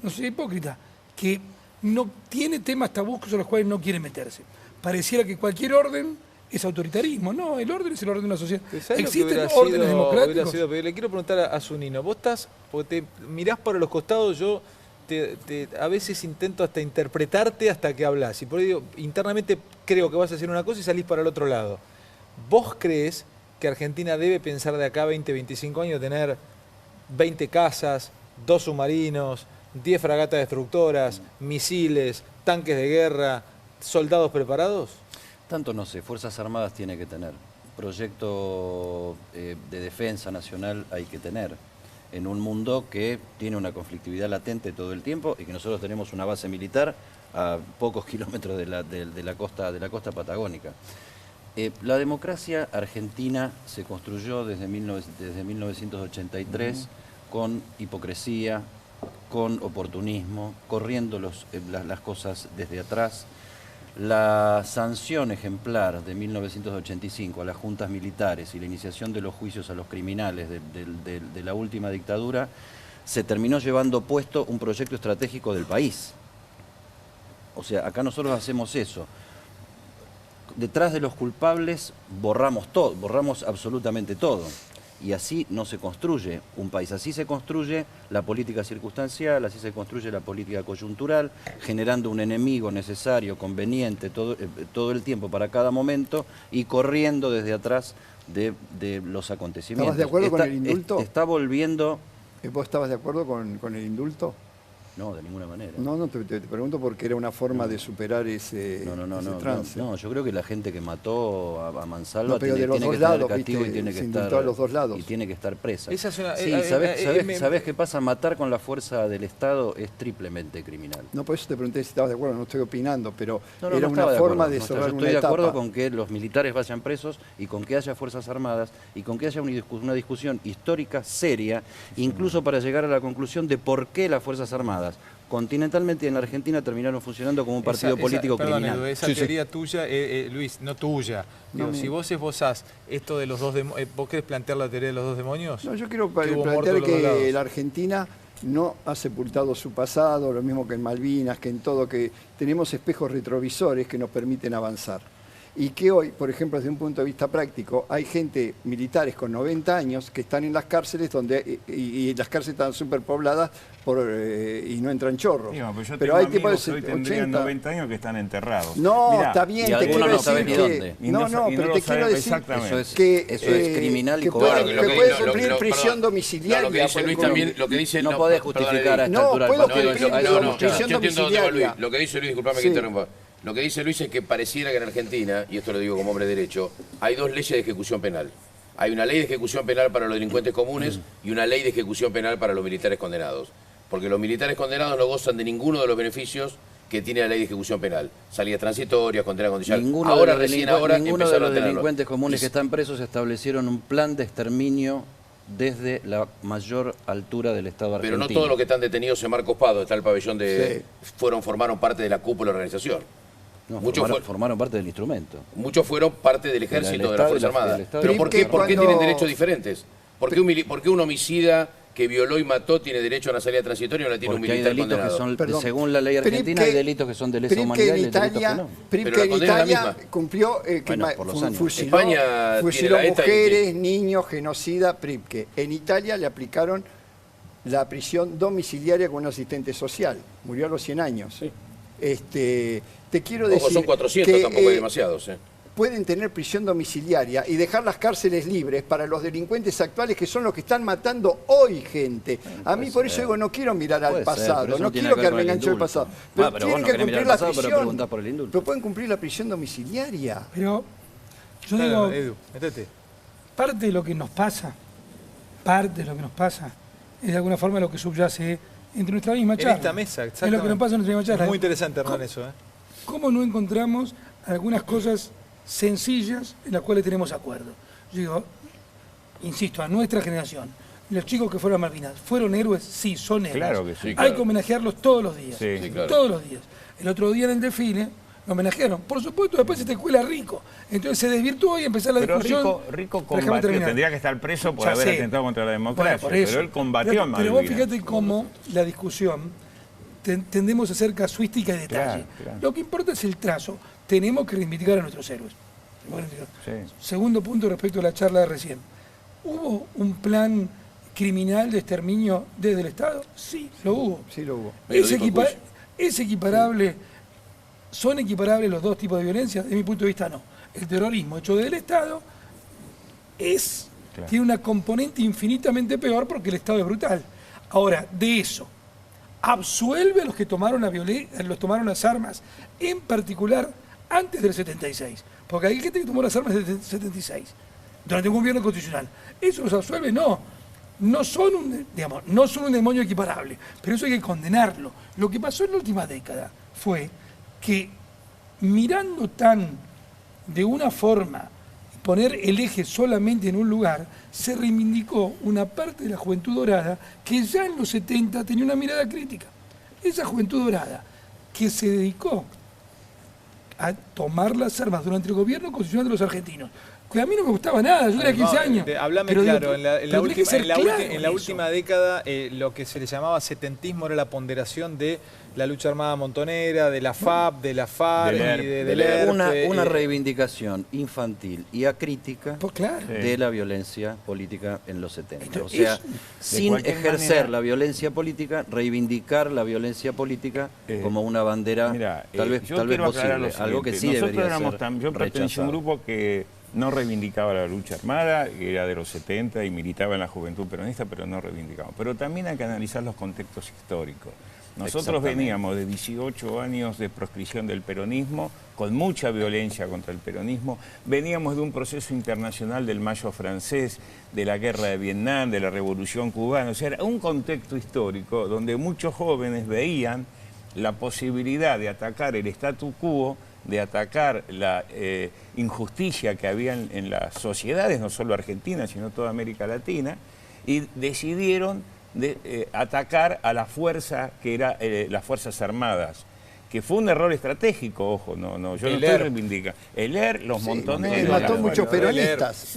Una sociedad hipócrita que no tiene temas tabús sobre los cuales no quiere meterse. Pareciera que cualquier orden es autoritarismo. No, el orden es el orden de una sociedad. Existen órdenes democráticos. Pero le quiero preguntar a Zunino, vos estás, porque te mirás para los costados, yo a veces intento hasta interpretarte hasta que hablas. Y por ello, internamente creo que vas a hacer una cosa y salís para el otro lado. ¿Vos crees que Argentina debe pensar de acá a 20, 25 años tener 20 casas, 2 submarinos, 10 fragatas destructoras, misiles, tanques de guerra, soldados preparados? Tanto no sé, Fuerzas Armadas tiene que tener, proyecto de defensa nacional hay que tener, en un mundo que tiene una conflictividad latente todo el tiempo y que nosotros tenemos una base militar a pocos kilómetros de la costa patagónica. La democracia argentina se construyó desde 1983 con hipocresía, con oportunismo, corriendo las cosas desde atrás. La sanción ejemplar de 1985 a las juntas militares y la iniciación de los juicios a los criminales de la última dictadura se terminó llevando puesto un proyecto estratégico del país. O sea, acá nosotros hacemos eso. Detrás de los culpables borramos todo, borramos absolutamente todo. Y así no se construye un país, así se construye la política circunstancial, así se construye la política coyuntural, generando un enemigo necesario, conveniente, todo el tiempo para cada momento y corriendo desde atrás de los acontecimientos. ¿Estabas de acuerdo con el indulto? Está volviendo... ¿Vos estabas de acuerdo con el indulto? No, de ninguna manera. No, te pregunto porque era una forma de superar ese trance. No, yo creo que la gente que mató a Mansalva tiene que tener castigo y tiene que estar a los dos lados. Y tiene que estar presa. Esa es una, sí, ¿sabés qué pasa? Matar con la fuerza del Estado es triplemente criminal. No, por eso te pregunté si estabas de acuerdo, no estoy opinando, pero era una forma de cerrar una etapa. Yo estoy de acuerdo con que los militares vayan presos y con que haya fuerzas armadas y con que haya una discusión histórica seria, incluso para llegar a la conclusión de por qué las fuerzas armadas continentalmente en la Argentina terminaron funcionando como un partido político criminal. Edu, esa teoría tuya, Luis, no tuya. Digo, si vos esbozás esto de los dos demonios, ¿vos querés plantear la teoría de los dos demonios? No, yo quiero plantear que la Argentina no ha sepultado su pasado, lo mismo que en Malvinas, que en todo, que tenemos espejos retrovisores que nos permiten avanzar. Y que hoy, por ejemplo, desde un punto de vista práctico, hay gente, militares con 90 años, que están en las cárceles y las cárceles están superpobladas y no entran chorros. Pero hay tipos de hoy tendrían 90 años que están enterrados. No, mirá, está bien, te quiero decir que... pero te quiero decir que eso es criminal y cobarde. Que puede cumplir prisión domiciliaria. Lo que dice Luis también, lo que dice... No podés justificar a esta altura del partido. Prisión domiciliaria. Lo que dice Luis, disculpame que interrumpa. Lo que dice Luis es que pareciera que en Argentina, y esto lo digo como hombre de derecho, hay dos leyes de ejecución penal. Hay una ley de ejecución penal para los delincuentes comunes y una ley de ejecución penal para los militares condenados. Porque los militares condenados no gozan de ninguno de los beneficios que tiene la ley de ejecución penal. Salida transitoria, condena condicional. Ninguno de los delincuentes comunes que están presos establecieron un plan de exterminio desde la mayor altura del Estado argentino. Pero no todos los que están detenidos en Marcos Pado, está el pabellón de... formaron parte de la cúpula de la organización. No, formaron parte del instrumento. Muchos fueron parte del ejército, de la Fuerza Armada. Pero ¿por qué tienen derechos diferentes? ¿Por qué un homicida que violó y mató tiene derecho a una salida transitoria y no la tiene un militar condenado? Según la ley argentina hay delitos que son de lesa humanidad y delitos que no. Pero en Italia cumplió, fusiló mujeres, niños, genocida, Pripke. En Italia le aplicaron la prisión domiciliaria con un asistente social. Murió a los 100 años. Sí. Te quiero decir son 400, tampoco hay demasiados. pueden tener prisión domiciliaria y dejar las cárceles libres para los delincuentes actuales, que son los que están matando hoy gente. A mí por eso digo, no quiero mirar al pasado, no quiero que me enganche el pasado. Pero tienen que cumplir la prisión. Pero pueden cumplir la prisión domiciliaria. Pero yo digo, Edu, parte de lo que nos pasa, es de alguna forma lo que subyace entre nuestra misma charla. En esta mesa, exactamente. Es lo que nos pasa en nuestra misma charla. Es muy interesante, Hernán, eso. ¿Cómo no encontramos algunas cosas sencillas en las cuales tenemos acuerdo? Yo digo, insisto, a nuestra generación, los chicos que fueron a Malvinas, ¿fueron héroes? Sí, son héroes. Claro que sí. Hay que homenajearlos todos los días. Sí, claro. Todos los días. El otro día en el desfile lo homenajearon. Por supuesto, después se te cuela Rico. Entonces se desvirtuó y empezó la discusión. Rico combatió, tendría que estar preso por haber atentado contra la democracia. Bueno, pero él combatió a Malvinas. Pero vos fíjate cómo la discusión tendemos a ser casuística y detalle. Claro. Lo que importa es el trazo. Tenemos que reivindicar a nuestros héroes. Sí. Segundo punto respecto a la charla de recién. ¿Hubo un plan criminal de exterminio desde el Estado? Sí, lo hubo. Sí, lo hubo. ¿Es equiparable? ¿Son equiparables los dos tipos de violencia? Desde mi punto de vista, no. El terrorismo hecho desde el Estado tiene una componente infinitamente peor porque el Estado es brutal. Ahora, de eso, absuelve a los que tomaron las armas, en particular antes del 76. Porque hay gente que tomó las armas desde el 76, durante un gobierno constitucional. ¿Eso los absuelve? No. No son un demonio equiparable, pero eso hay que condenarlo. Lo que pasó en la última década fue que mirando de una forma, poner el eje solamente en un lugar, se reivindicó una parte de la juventud dorada que ya en los 70 tenía una mirada crítica. Esa juventud dorada que se dedicó a tomar las armas durante el gobierno constitucional de los argentinos. Que a mí no me gustaba nada, yo tenía 15 años. Hablame claro, en la última década lo que se le llamaba setentismo era la ponderación de la lucha armada montonera, de la FAP, de la FARC y del ERP. Una reivindicación infantil y acrítica de la violencia política en los 70. O sea, sin ejercer la violencia política, reivindicar la violencia política como una bandera tal vez posible, algo que sí debería ser. Yo pertenecí a un grupo que no reivindicaba la lucha armada, era de los 70 y militaba en la juventud peronista, pero no reivindicaba. Pero también hay que analizar los contextos históricos. Nosotros veníamos de 18 años de proscripción del peronismo, con mucha violencia contra el peronismo. Veníamos de un proceso internacional del Mayo francés, de la guerra de Vietnam, de la Revolución cubana. O sea, era un contexto histórico donde muchos jóvenes veían la posibilidad de atacar el statu quo, de atacar la injusticia que había en las sociedades, no solo Argentina, sino toda América Latina, y decidieron atacar a la fuerza que era las Fuerzas Armadas, que fue un error estratégico, ojo, yo no estoy reivindicando. El ER, los montoneros... Mató muchos peronistas,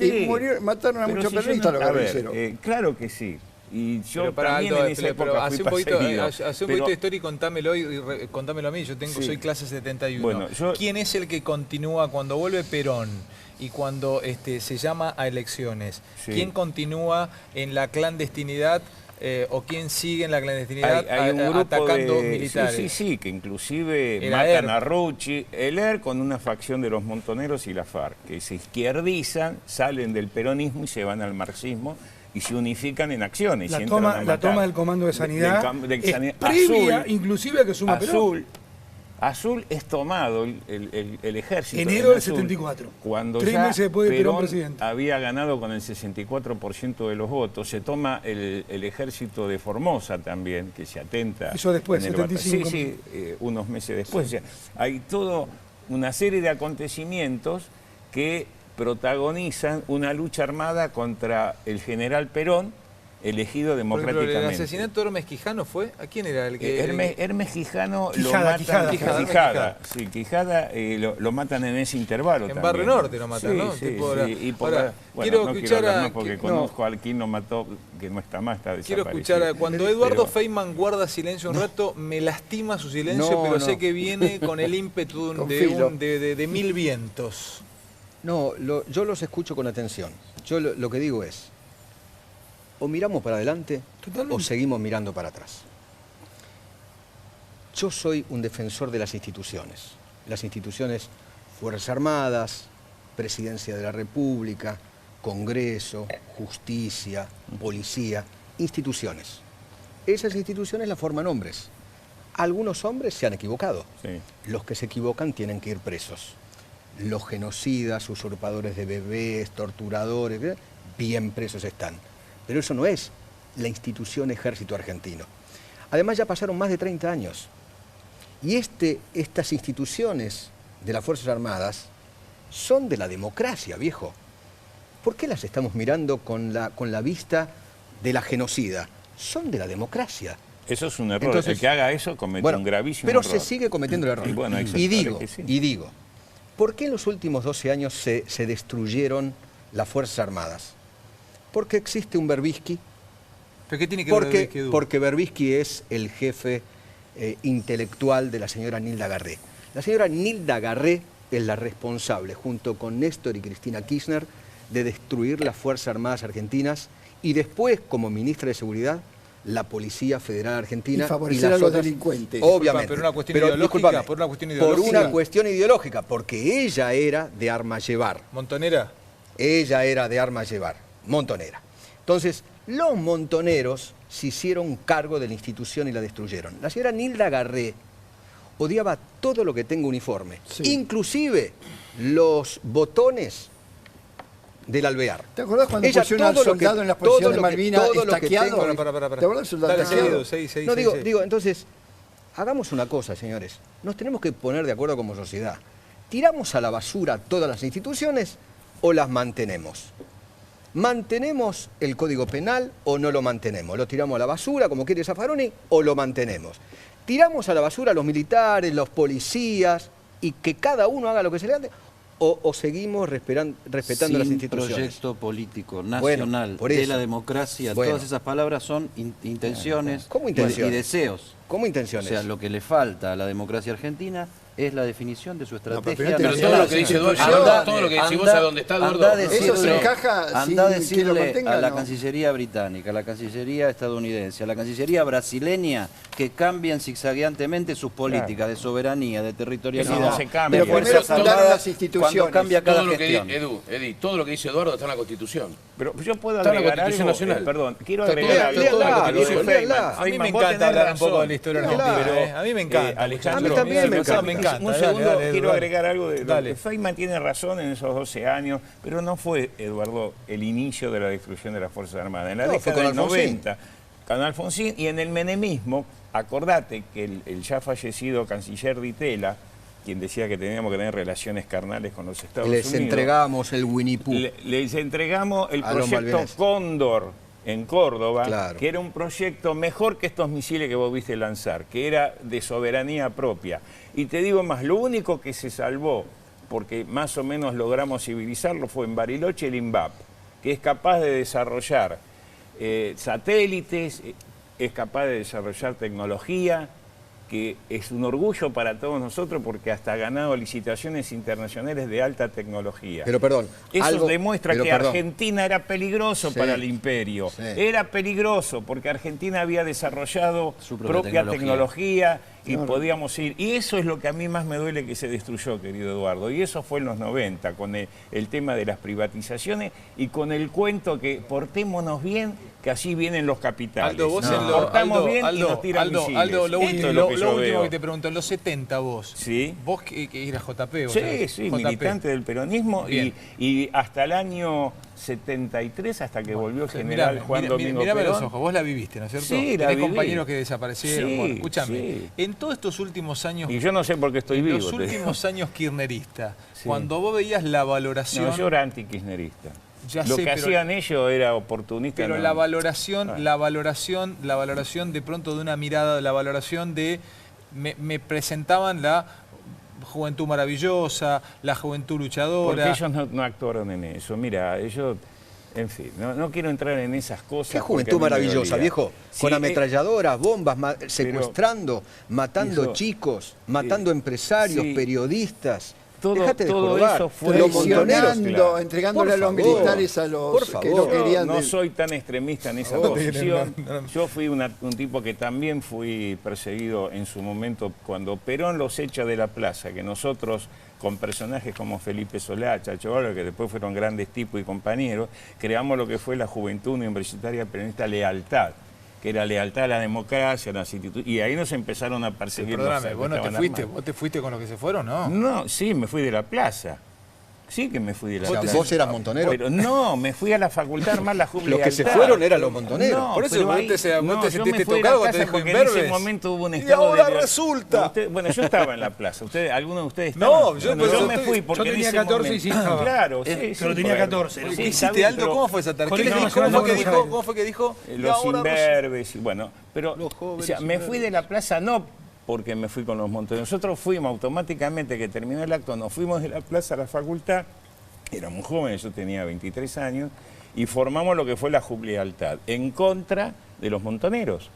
mataron a muchos peronistas los guerrilleros. Claro que sí. Y yo pero también en esa época hace un poquito de historia y contámelo a mí. Yo soy clase 71. Bueno, ¿quién es el que continúa cuando vuelve Perón y cuando se llama a elecciones? ¿Quién continúa en la clandestinidad o quién sigue en la clandestinidad atacando militares? Sí, que inclusive matan a Rucci, el ER con una facción de los montoneros y la FARC, que se izquierdizan, salen del peronismo y se van al marxismo y se unifican en acciones. La toma del Comando de Sanidad es previa, inclusive a que suma Perón. Azul es tomado el ejército. Enero del 74. Cuando 3 meses después de Perón presidente. Había ganado con el 64% de los votos. Se toma el ejército de Formosa también, que se atenta. Eso después, 75. Sí, unos meses después. Sí. O sea, hay toda una serie de acontecimientos que protagonizan una lucha armada contra el general Perón, elegido democráticamente. ¿El asesinato de Hermes Quijano fue? ¿A quién era el que...? Hermes Quijano lo matan... Quijada. Sí, Quijada lo matan en ese intervalo en también. Barrio Norte lo matan, ¿no? Sí, sí. Quiero escuchar a... porque conozco a quien lo mató, que no está más, está desaparecido. Quiero escuchar a... Cuando Eduardo Feynman guarda silencio un rato, me lastima su silencio, pero sé que viene con el ímpetu de mil vientos. No, yo los escucho con atención. Yo lo que digo es, o miramos para adelante o seguimos mirando para atrás. Yo soy un defensor de las instituciones. Las instituciones, Fuerzas Armadas, Presidencia de la República, Congreso, Justicia, Policía, instituciones. Esas instituciones las forman hombres. Algunos hombres se han equivocado. Sí. Los que se equivocan tienen que ir presos. Los genocidas, usurpadores de bebés, torturadores, bien presos están. Pero eso no es la institución Ejército Argentino. Además ya pasaron más de 30 años. Y estas instituciones de las Fuerzas Armadas son de la democracia, viejo. ¿Por qué las estamos mirando con la vista de la genocida? Son de la democracia. Eso es un error. Entonces, el que haga eso comete un gravísimo pero error. se sigue cometiendo el error. Y, bueno, y digo, ¿por qué en los últimos 12 años se destruyeron las Fuerzas Armadas? Porque existe un Berbisky. ¿Pero qué tiene que ver Berbisky, Edu? Porque Berbisky es el jefe intelectual de la señora Nilda Garré. La señora Nilda Garré es la responsable, junto con Néstor y Cristina Kirchner, de destruir las Fuerzas Armadas Argentinas y después, como ministra de Seguridad, la Policía Federal Argentina. Y favorecer a los delincuentes. Obviamente. Por una cuestión ideológica. Por una cuestión ideológica. Por una cuestión ideológica, porque ella era de armas llevar. ¿Montonera? Ella era de armas llevar, montonera. Entonces, los montoneros se hicieron cargo de la institución y la destruyeron. La señora Nilda Garré odiaba todo lo que tenga uniforme, inclusive los botones del alvear. ¿Te acordás cuando pusieron al soldado en las posiciones de Malvinas estaqueado? ¿Te acordás del soldado estaqueado? No, digo, entonces, hagamos una cosa, señores. Nos tenemos que poner de acuerdo como sociedad. ¿Tiramos a la basura todas las instituciones o las mantenemos? ¿Mantenemos el Código Penal o no lo mantenemos? ¿Lo tiramos a la basura, como quiere Zaffaroni, o lo mantenemos? ¿Tiramos a la basura a los militares, los policías, y que cada uno haga lo que se le ande? ¿O seguimos respetando las instituciones? Proyecto político nacional de la democracia, todas esas palabras son intenciones, ¿Cómo intenciones? Y deseos. ¿Cómo intenciones? O sea, lo que le falta a la democracia argentina es la definición de su estrategia. Pero todo lo que dice Eduardo, todo lo que decís vos a dónde está Eduardo. Eso se encaja anda a decirle a la Cancillería británica, a la Cancillería estadounidense, a la Cancillería brasileña que cambien zigzagueantemente sus políticas de soberanía, de territorialidad, de fuerzas armadas, cuando cambia cada gestión. Edi, todo lo que dice Eduardo está en la Constitución. Pero yo puedo está agregar en la Constitución algo, Nacional. Perdón, quiero agregar algo. A mí me encanta hablar un poco de la historia argentina. A mí me encanta. A mí también me encanta. Un segundo, quiero agregar algo de lo que Feynman tiene razón en esos 12 años, pero no fue, Eduardo, el inicio de la destrucción de las Fuerzas Armadas. En la década del 90, con Alfonsín, y en el menemismo, acordate que el ya fallecido canciller Ditela, quien decía que teníamos que tener relaciones carnales con los Estados Unidos. Les entregamos el Winnie Pooh. Les entregamos el proyecto Cóndor en Córdoba, claro, que era un proyecto mejor que estos misiles que vos viste lanzar, que era de soberanía propia. Y te digo más, lo único que se salvó, porque más o menos logramos civilizarlo, fue en Bariloche el INVAP, que es capaz de desarrollar satélites, es capaz de desarrollar tecnología, que es un orgullo para todos nosotros porque hasta ha ganado licitaciones internacionales de alta tecnología. Pero perdón, eso demuestra que Argentina era peligroso para el imperio. Sí. Era peligroso porque Argentina había desarrollado su propia tecnología y podíamos ir. Y eso es lo que a mí más me duele que se destruyó, querido Eduardo. Y eso fue en los 90, con el tema de las privatizaciones y con el cuento que portémonos bien, que así vienen los capitales. Aldo, vos portamos bien y nos tiran misiles. Aldo, lo último veo. que te pregunto, en los 70 vos, ¿sí? Vos que eras JP. Vos sí, JP. Militante del peronismo y hasta el año 73, hasta que volvió general Juan Domingo Perón. Mirame los ojos, vos la viviste, ¿no es cierto? Sí, la viví. Compañeros que desaparecieron. Sí, bueno, escúchame, sí. en todos estos últimos años... Y yo no sé por qué estoy vivo. En los últimos años kirchneristas, cuando vos veías la valoración... No, yo era anti-kirchnerista. Lo que pero, hacían ellos era oportunista. Pero la valoración de pronto de una mirada, la valoración de... Me presentaban la juventud maravillosa, la juventud luchadora... Porque ellos no actuaron en eso. Mira, ellos... En fin, no quiero entrar en esas cosas. ¿Qué juventud maravillosa, viejo? Sí, con ametralladoras, bombas, secuestrando, matando chicos, matando empresarios, periodistas. Déjate de jorobar. Eso fue traicionando, entregándole a los militares a los que no querían. No soy tan extremista en esa posición. Yo fui un tipo que también fui perseguido en su momento cuando Perón los echa de la plaza, que nosotros con personajes como Felipe Solá, Chacho Álvarez, que después fueron grandes tipos y compañeros, creamos lo que fue la Juventud Universitaria Peronista Lealtad, que era lealtad a la democracia, a las instituciones, y ahí nos empezaron a perseguir. Perdóname, ¿vos no te fuiste? ¿Vos te fuiste con los que se fueron, no? No, sí, me fui de la plaza. Sí que me fui de la plaza. ¿Vos eras montonero? Pero no, me fui a la facultad a armar la Juventud. Los que se fueron eran los montoneros. No, por eso pero vos ahí, te sentiste yo me tocado fui cuando de la te plaza dijo porque en ese Inverbes. momento hubo un Y estado ahora de... resulta. Bueno, yo estaba en la plaza. ¿Alguno de ustedes No, estaba? yo me fui porque yo tenía en ese 14 momento... y sí estaba. Claro, sí, pero tenía 14. ¿Qué Sí, hiciste, Aldo? ¿Cómo fue esa tarjeta? ¿Cómo fue que dijo? Los Inverbes, y bueno, pero jóvenes, o sea, me fui de la plaza no porque me fui con los montoneros. Nosotros fuimos automáticamente, que terminó el acto, nos fuimos de la plaza a la facultad. Éramos jóvenes, yo tenía 23 años, y formamos lo que fue la Lealtad, en contra de los montoneros.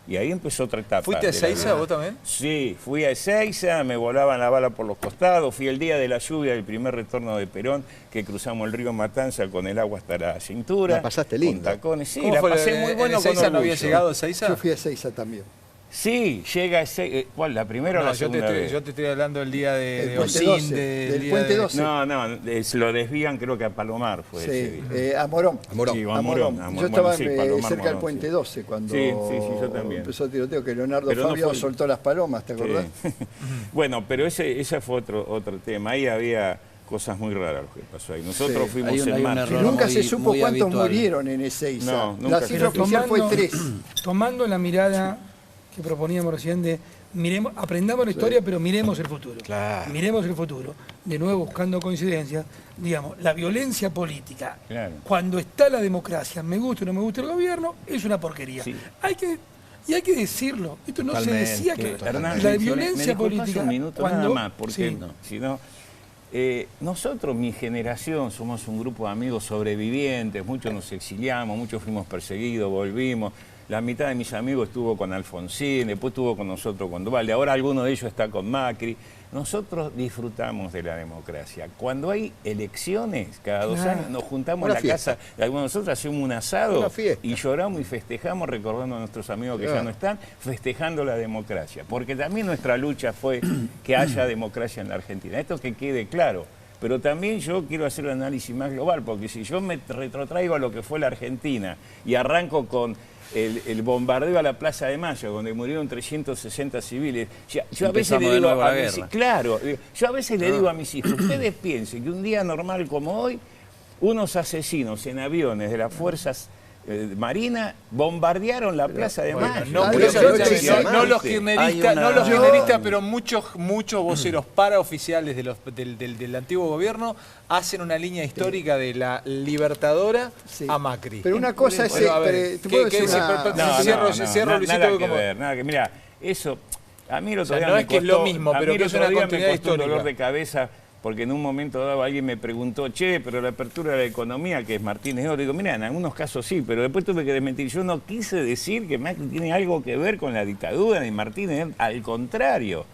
Y ahí empezó otra etapa. ¿Fuiste a Ezeiza vos también? Sí, fui a Ezeiza, me volaban la bala por los costados, fui el día de la lluvia del primer retorno de Perón, que cruzamos el río Matanza con el agua hasta la cintura. La pasaste lindo. Con tacones, sí, ¿Cómo la fue? pasé muy bueno. ¿Ezeiza no había llegado a Ezeiza? Yo fui a Ezeiza también. Sí, llega ese... ¿Cuál? ¿La primera o la segunda vez? Yo te estoy hablando del día de Puente Osín, 12, del día Puente de... 12. No, lo desvían creo que a Palomar fue ese día. Sí, a Morón. Sí, a Morón. Yo estaba sí, Palomar, cerca del Morón, Puente sí. 12 cuando Sí, yo también. empezó el tiroteo, que Leonardo Pero no Fabio fue- soltó las palomas, ¿te acordás? Sí. Bueno, pero ese fue otro tema. Ahí había cosas muy raras lo que pasó ahí. Nosotros Sí. fuimos Hay un en marcha. error Nunca muy- se supo muy cuántos habitual. murieron en Ezeiza. No, nunca La se cifra supo. oficial fue 3. Tomando la mirada que proponíamos recién de aprendamos la historia, pero miremos el futuro. Claro. Miremos el futuro. De nuevo, buscando coincidencias, digamos, la violencia política, Claro. cuando está la democracia, me gusta o no me gusta el gobierno, es una porquería. Sí. Hay que decirlo. Esto no Totalmente, se decía que Hernán, la me violencia disculpas política. un minuto cuando, nada más, porque sí. si no... nosotros, mi generación, somos un grupo de amigos sobrevivientes, muchos nos exiliamos, muchos fuimos perseguidos, volvimos. La mitad de mis amigos estuvo con Alfonsín, después estuvo con nosotros con Duvalde, ahora alguno de ellos está con Macri. Nosotros disfrutamos de la democracia. Cuando hay elecciones, cada 2 años nos juntamos en la casa de algunos de nosotros, hacemos un asado y lloramos y festejamos recordando a nuestros amigos que ya no están, festejando la democracia. Porque también nuestra lucha fue que haya democracia en la Argentina. Esto que quede claro. Pero también yo quiero hacer un análisis más global, porque si yo me retrotraigo a lo que fue la Argentina y arranco con el bombardeo a la Plaza de Mayo, donde murieron 360 civiles, yo a veces le digo a mis hijos, claro, yo a veces le digo a mis hijos, ustedes piensen que un día normal como hoy, unos asesinos en aviones de las fuerzas Marina bombardearon la Plaza de Mayo. No los kirchneristas, pero muchos voceros paraoficiales del antiguo gobierno hacen una línea histórica de la Libertadora a Macri. Pero una cosa es... Bueno, a ver, cierro, Luisito. Nada que mira, eso... A mí el otro O sea, día no me es que es costó- lo mismo, a pero mí que el es otro una día continuidad me costó un histórica. dolor de cabeza, porque en un momento dado alguien me preguntó, che, pero la apertura de la economía, que es Martínez Oro, digo, mira, en algunos casos sí, pero después tuve que desmentir. Yo no quise decir que Macri tiene algo que ver con la dictadura ni Martínez, al contrario.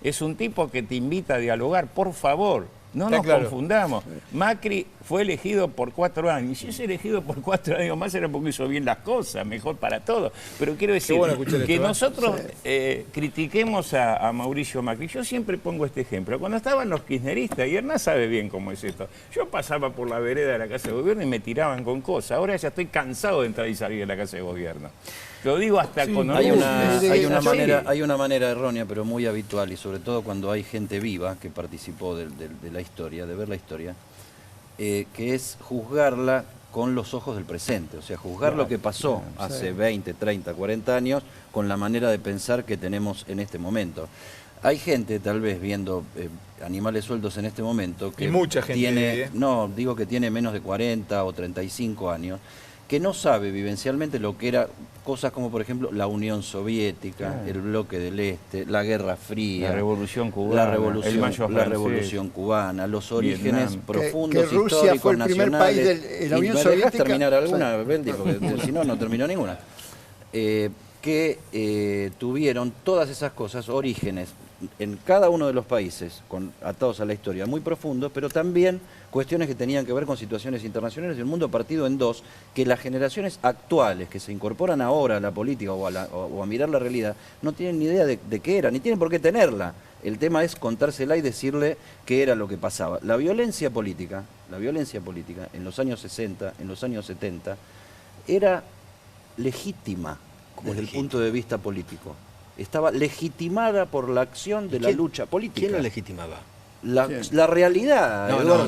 Es un tipo que te invita a dialogar, por favor. No nos confundamos. Macri fue elegido por 4 años. Y si es elegido por 4 años más era porque hizo bien las cosas, mejor para todos. Pero quiero decir que nosotros critiquemos a Mauricio Macri. Yo siempre pongo este ejemplo. Cuando estaban los kirchneristas, y Hernán sabe bien cómo es esto, yo pasaba por la vereda de la Casa de Gobierno y me tiraban con cosas. Ahora ya estoy cansado de entrar y salir de la Casa de Gobierno. Lo digo hasta con Hay orgullo. hay una manera errónea, pero muy habitual, y sobre todo cuando hay gente viva que participó de la historia, de ver la historia, que es juzgarla con los ojos del presente, o sea, juzgar lo que pasó hace 20, 30, 40 años con la manera de pensar que tenemos en este momento. Hay gente, tal vez, viendo Animales Sueltos en este momento, que y mucha gente tiene, no, digo que tiene menos de 40 o 35 años, que no sabe vivencialmente lo que era cosas como, por ejemplo, la Unión Soviética, el bloque del Este, la Guerra Fría, la Revolución Cubana, la Revolución Cubana, los orígenes Vietnam. profundos, que Rusia históricos, fue el primer país nacionales. de la Y Unión ¿me Soviética? dejás terminar alguna, Beldi? Porque si no, no terminó ninguna. Que tuvieron todas esas cosas, orígenes, en cada uno de los países, atados a la historia, muy profundos, pero también cuestiones que tenían que ver con situaciones internacionales del mundo partido en dos, que las generaciones actuales que se incorporan ahora a la política o a mirar la realidad, no tienen ni idea de qué era, ni tienen por qué tenerla. El tema es contársela y decirle qué era lo que pasaba. La violencia política en los años 60, en los años 70, era legítima desde el punto de vista político. Estaba legitimada por la acción de la lucha política. ¿Quién la legitimaba? La realidad, Eduardo.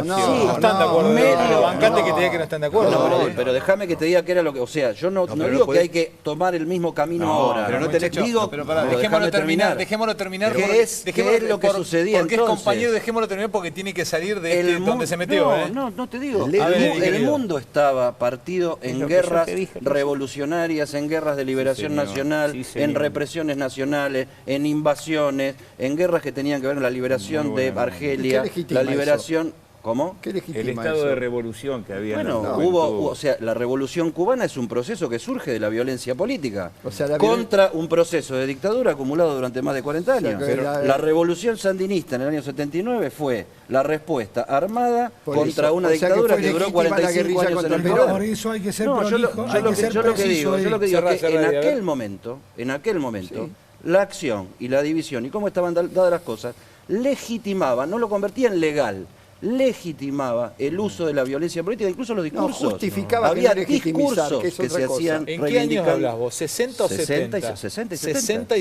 No están de acuerdo. Bancate que te diga que no están de acuerdo. Pero déjame que te diga qué era lo que... O sea, yo no digo que hay que tomar el mismo camino ahora. Pero no te digo... Dejémoslo terminar. ¿Qué es lo que sucedía porque entonces? Es compañero, dejémoslo terminar porque tiene que salir de donde se metió. No te digo. El mundo estaba partido en guerras revolucionarias, en guerras de liberación nacional, en represiones nacionales, en invasiones, en guerras que tenían que ver con la liberación de Argelia, la liberación... Eso? ¿Cómo? ¿Qué legitima el estado eso? de revolución que había. Bueno, o sea, la revolución cubana es un proceso que surge de la violencia política, o sea, contra un proceso de dictadura acumulado durante más de 40 años. O sea, pero la revolución sandinista en el año 79 fue la respuesta armada contra una dictadura que duró 45 años en el poder. Por eso hay que ser Yo lo que digo es que en aquel momento, sí, la acción y la división y cómo estaban dadas las cosas, legitimaba, no lo convertía en legal, legitimaba el uso de la violencia política, incluso los discursos. No, justificaba había que no discursos que, es que se hacían. ¿En qué años hablas vos? ¿60 o 70? 60 y 70.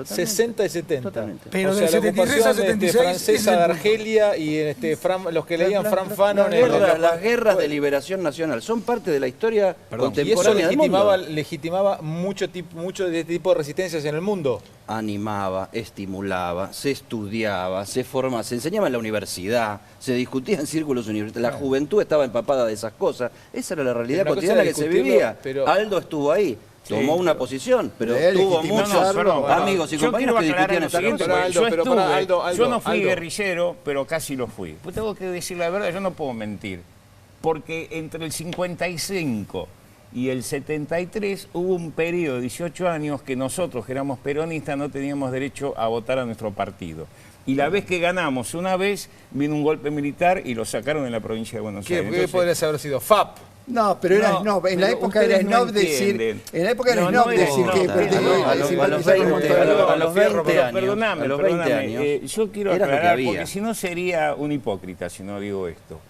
60 y 70. Totalmente. Pero o sea, del 73 al 76 francesa de Argelia y los que leían Fran Fanon. Las guerras de liberación nacional son parte de la historia contemporánea del mundo. Y eso legitimaba mucho de este tipo de resistencias en el mundo. Animaba, estimulaba, se estudiaba, se formaba, se enseñaba en la universidad, se discutía en círculos universitarios, la juventud estaba empapada de esas cosas. Esa era la realidad cotidiana que se vivía. Aldo estuvo ahí. Tomó una posición, pero tuvo muchos amigos y compañeros que discutían esa cosa. Yo no fui guerrillero, pero casi lo fui. Pues tengo que decir la verdad, yo no puedo mentir. Porque entre el 55 y el 73 hubo un periodo de 18 años que nosotros, que éramos peronistas, no teníamos derecho a votar a nuestro partido. Y la vez que ganamos una vez, vino un golpe militar y lo sacaron en la provincia de Buenos Aires. ¿Qué podría haber sido? FAP. No, pero era snob. En la época era snob decir... En la época era snob decir que... A los 20 años. Perdóname. Yo quiero aclarar, porque si no sería un hipócrita si no digo esto.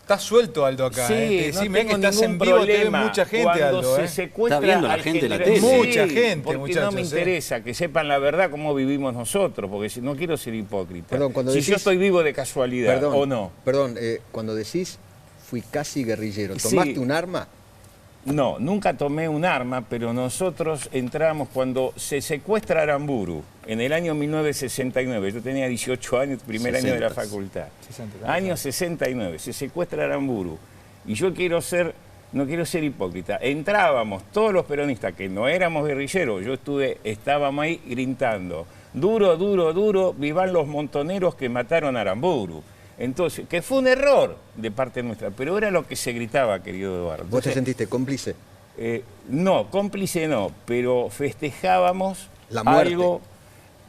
Estás suelto, Aldo, acá. Sí, no tengo que estás en vivo, te ve mucha gente, Aldo. Se secuestra está viendo la gente la tele. Mucha gente, porque muchachos. No me interesa que sepan la verdad cómo vivimos nosotros, porque si no quiero ser hipócrita. Perdón, si yo estoy vivo de casualidad o no. Perdón, cuando decís fui casi guerrillero, ¿tomaste un arma? No, nunca tomé un arma, pero nosotros entramos cuando se secuestra Aramburu, en el año 1969. Yo tenía 18 años, primer año de la facultad. Año 69, se secuestra Aramburu. Y yo no quiero ser hipócrita. Entrábamos todos los peronistas, que no éramos guerrilleros, estábamos ahí gritando, duro, duro, duro, vivan los montoneros que mataron a Aramburu. Entonces, que fue un error de parte nuestra, pero era lo que se gritaba, querido Eduardo. ¿Vos te sentiste cómplice? No, cómplice no, pero festejábamos la muerte. Algo.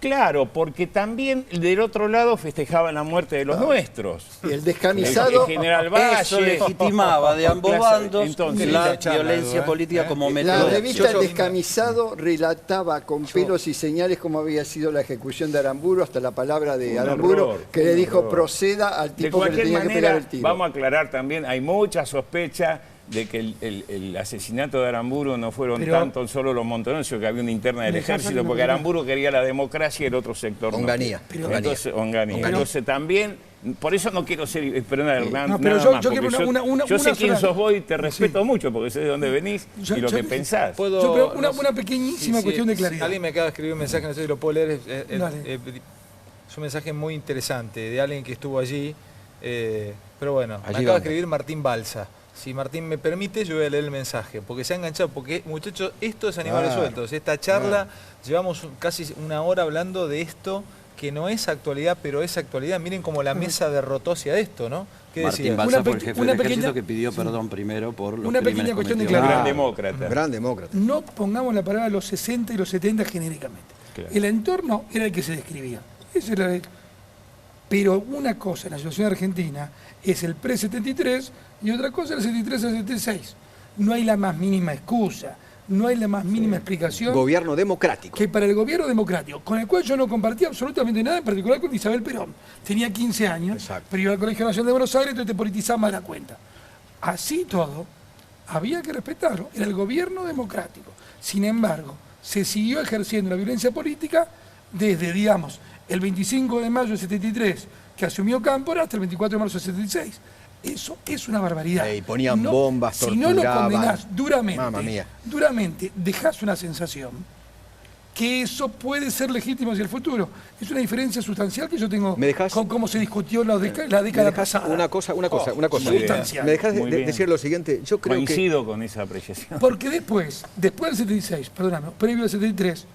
Claro, porque también del otro lado festejaban la muerte de los nuestros. Y el descamisado... El general Valle. Eso legitimaba de ambos bandos la violencia política como método. La revista El Descamisado relataba con pelos y señales cómo había sido la ejecución de Aramburu, hasta la palabra de Aramburu, que le dijo proceda al tipo que le tenía que pegar el tiro. Vamos a aclarar también, hay mucha sospecha de que el asesinato de Aramburu no fueron tanto solo los montoneros, sino que había una interna del ejército, porque Aramburu quería la democracia y el otro sector Onganía. Entonces también, por eso no quiero ser, Hernán, no, pero nada yo quiero yo sé quién sos vos y te respeto mucho, porque sé de dónde venís y lo que pensás. Una pequeñísima cuestión de claridad. Alguien me acaba de escribir un mensaje, no sé si lo puedo leer, es un mensaje muy interesante de alguien que estuvo allí, pero bueno, me acaba de escribir Martín Balsa. Si Martín me permite, yo voy a leer el mensaje, porque se ha enganchado, porque muchachos, esto es Animales Sueltos. Esta charla, llevamos casi una hora hablando de esto, que no es actualidad, pero es actualidad. Miren cómo la mesa derrotó hacia esto, ¿no? ¿Qué Martín Balsa fue el jefe del ejército que pidió perdón primero por los pequeña cuestión de claridad. Gran demócrata. No pongamos la palabra los 60 y los 70 genéricamente. Claro. El entorno era el que se describía. Ese era Pero una cosa en la situación argentina es el pre-73 y otra cosa el 73 al 76. No hay la más mínima excusa. no hay la más mínima explicación. Gobierno democrático. Que para el gobierno democrático, con el cual yo no compartía absolutamente nada, en particular con Isabel Perón. Tenía 15 años, Exacto. pero iba al Colegio Nacional de Buenos Aires, entonces te politizaba más la cuenta. Así todo, había que respetarlo. Era el gobierno democrático. Sin embargo, se siguió ejerciendo la violencia política desde, digamos, el 25 de mayo del 73, que asumió Cámpora, hasta el 24 de marzo del 76. Eso es una barbaridad. Y ponían bombas, si no lo torturaban. condenás Mamma mía. duramente, dejás una sensación que eso puede ser legítimo hacia el futuro. Es una diferencia sustancial que yo tengo con cómo se discutió la década pasada. Una cosa. Sustancial. ¿Me dejás decir lo siguiente? Yo creo Coincido con esa apreciación. Porque después del 76, perdóname, previo al 73,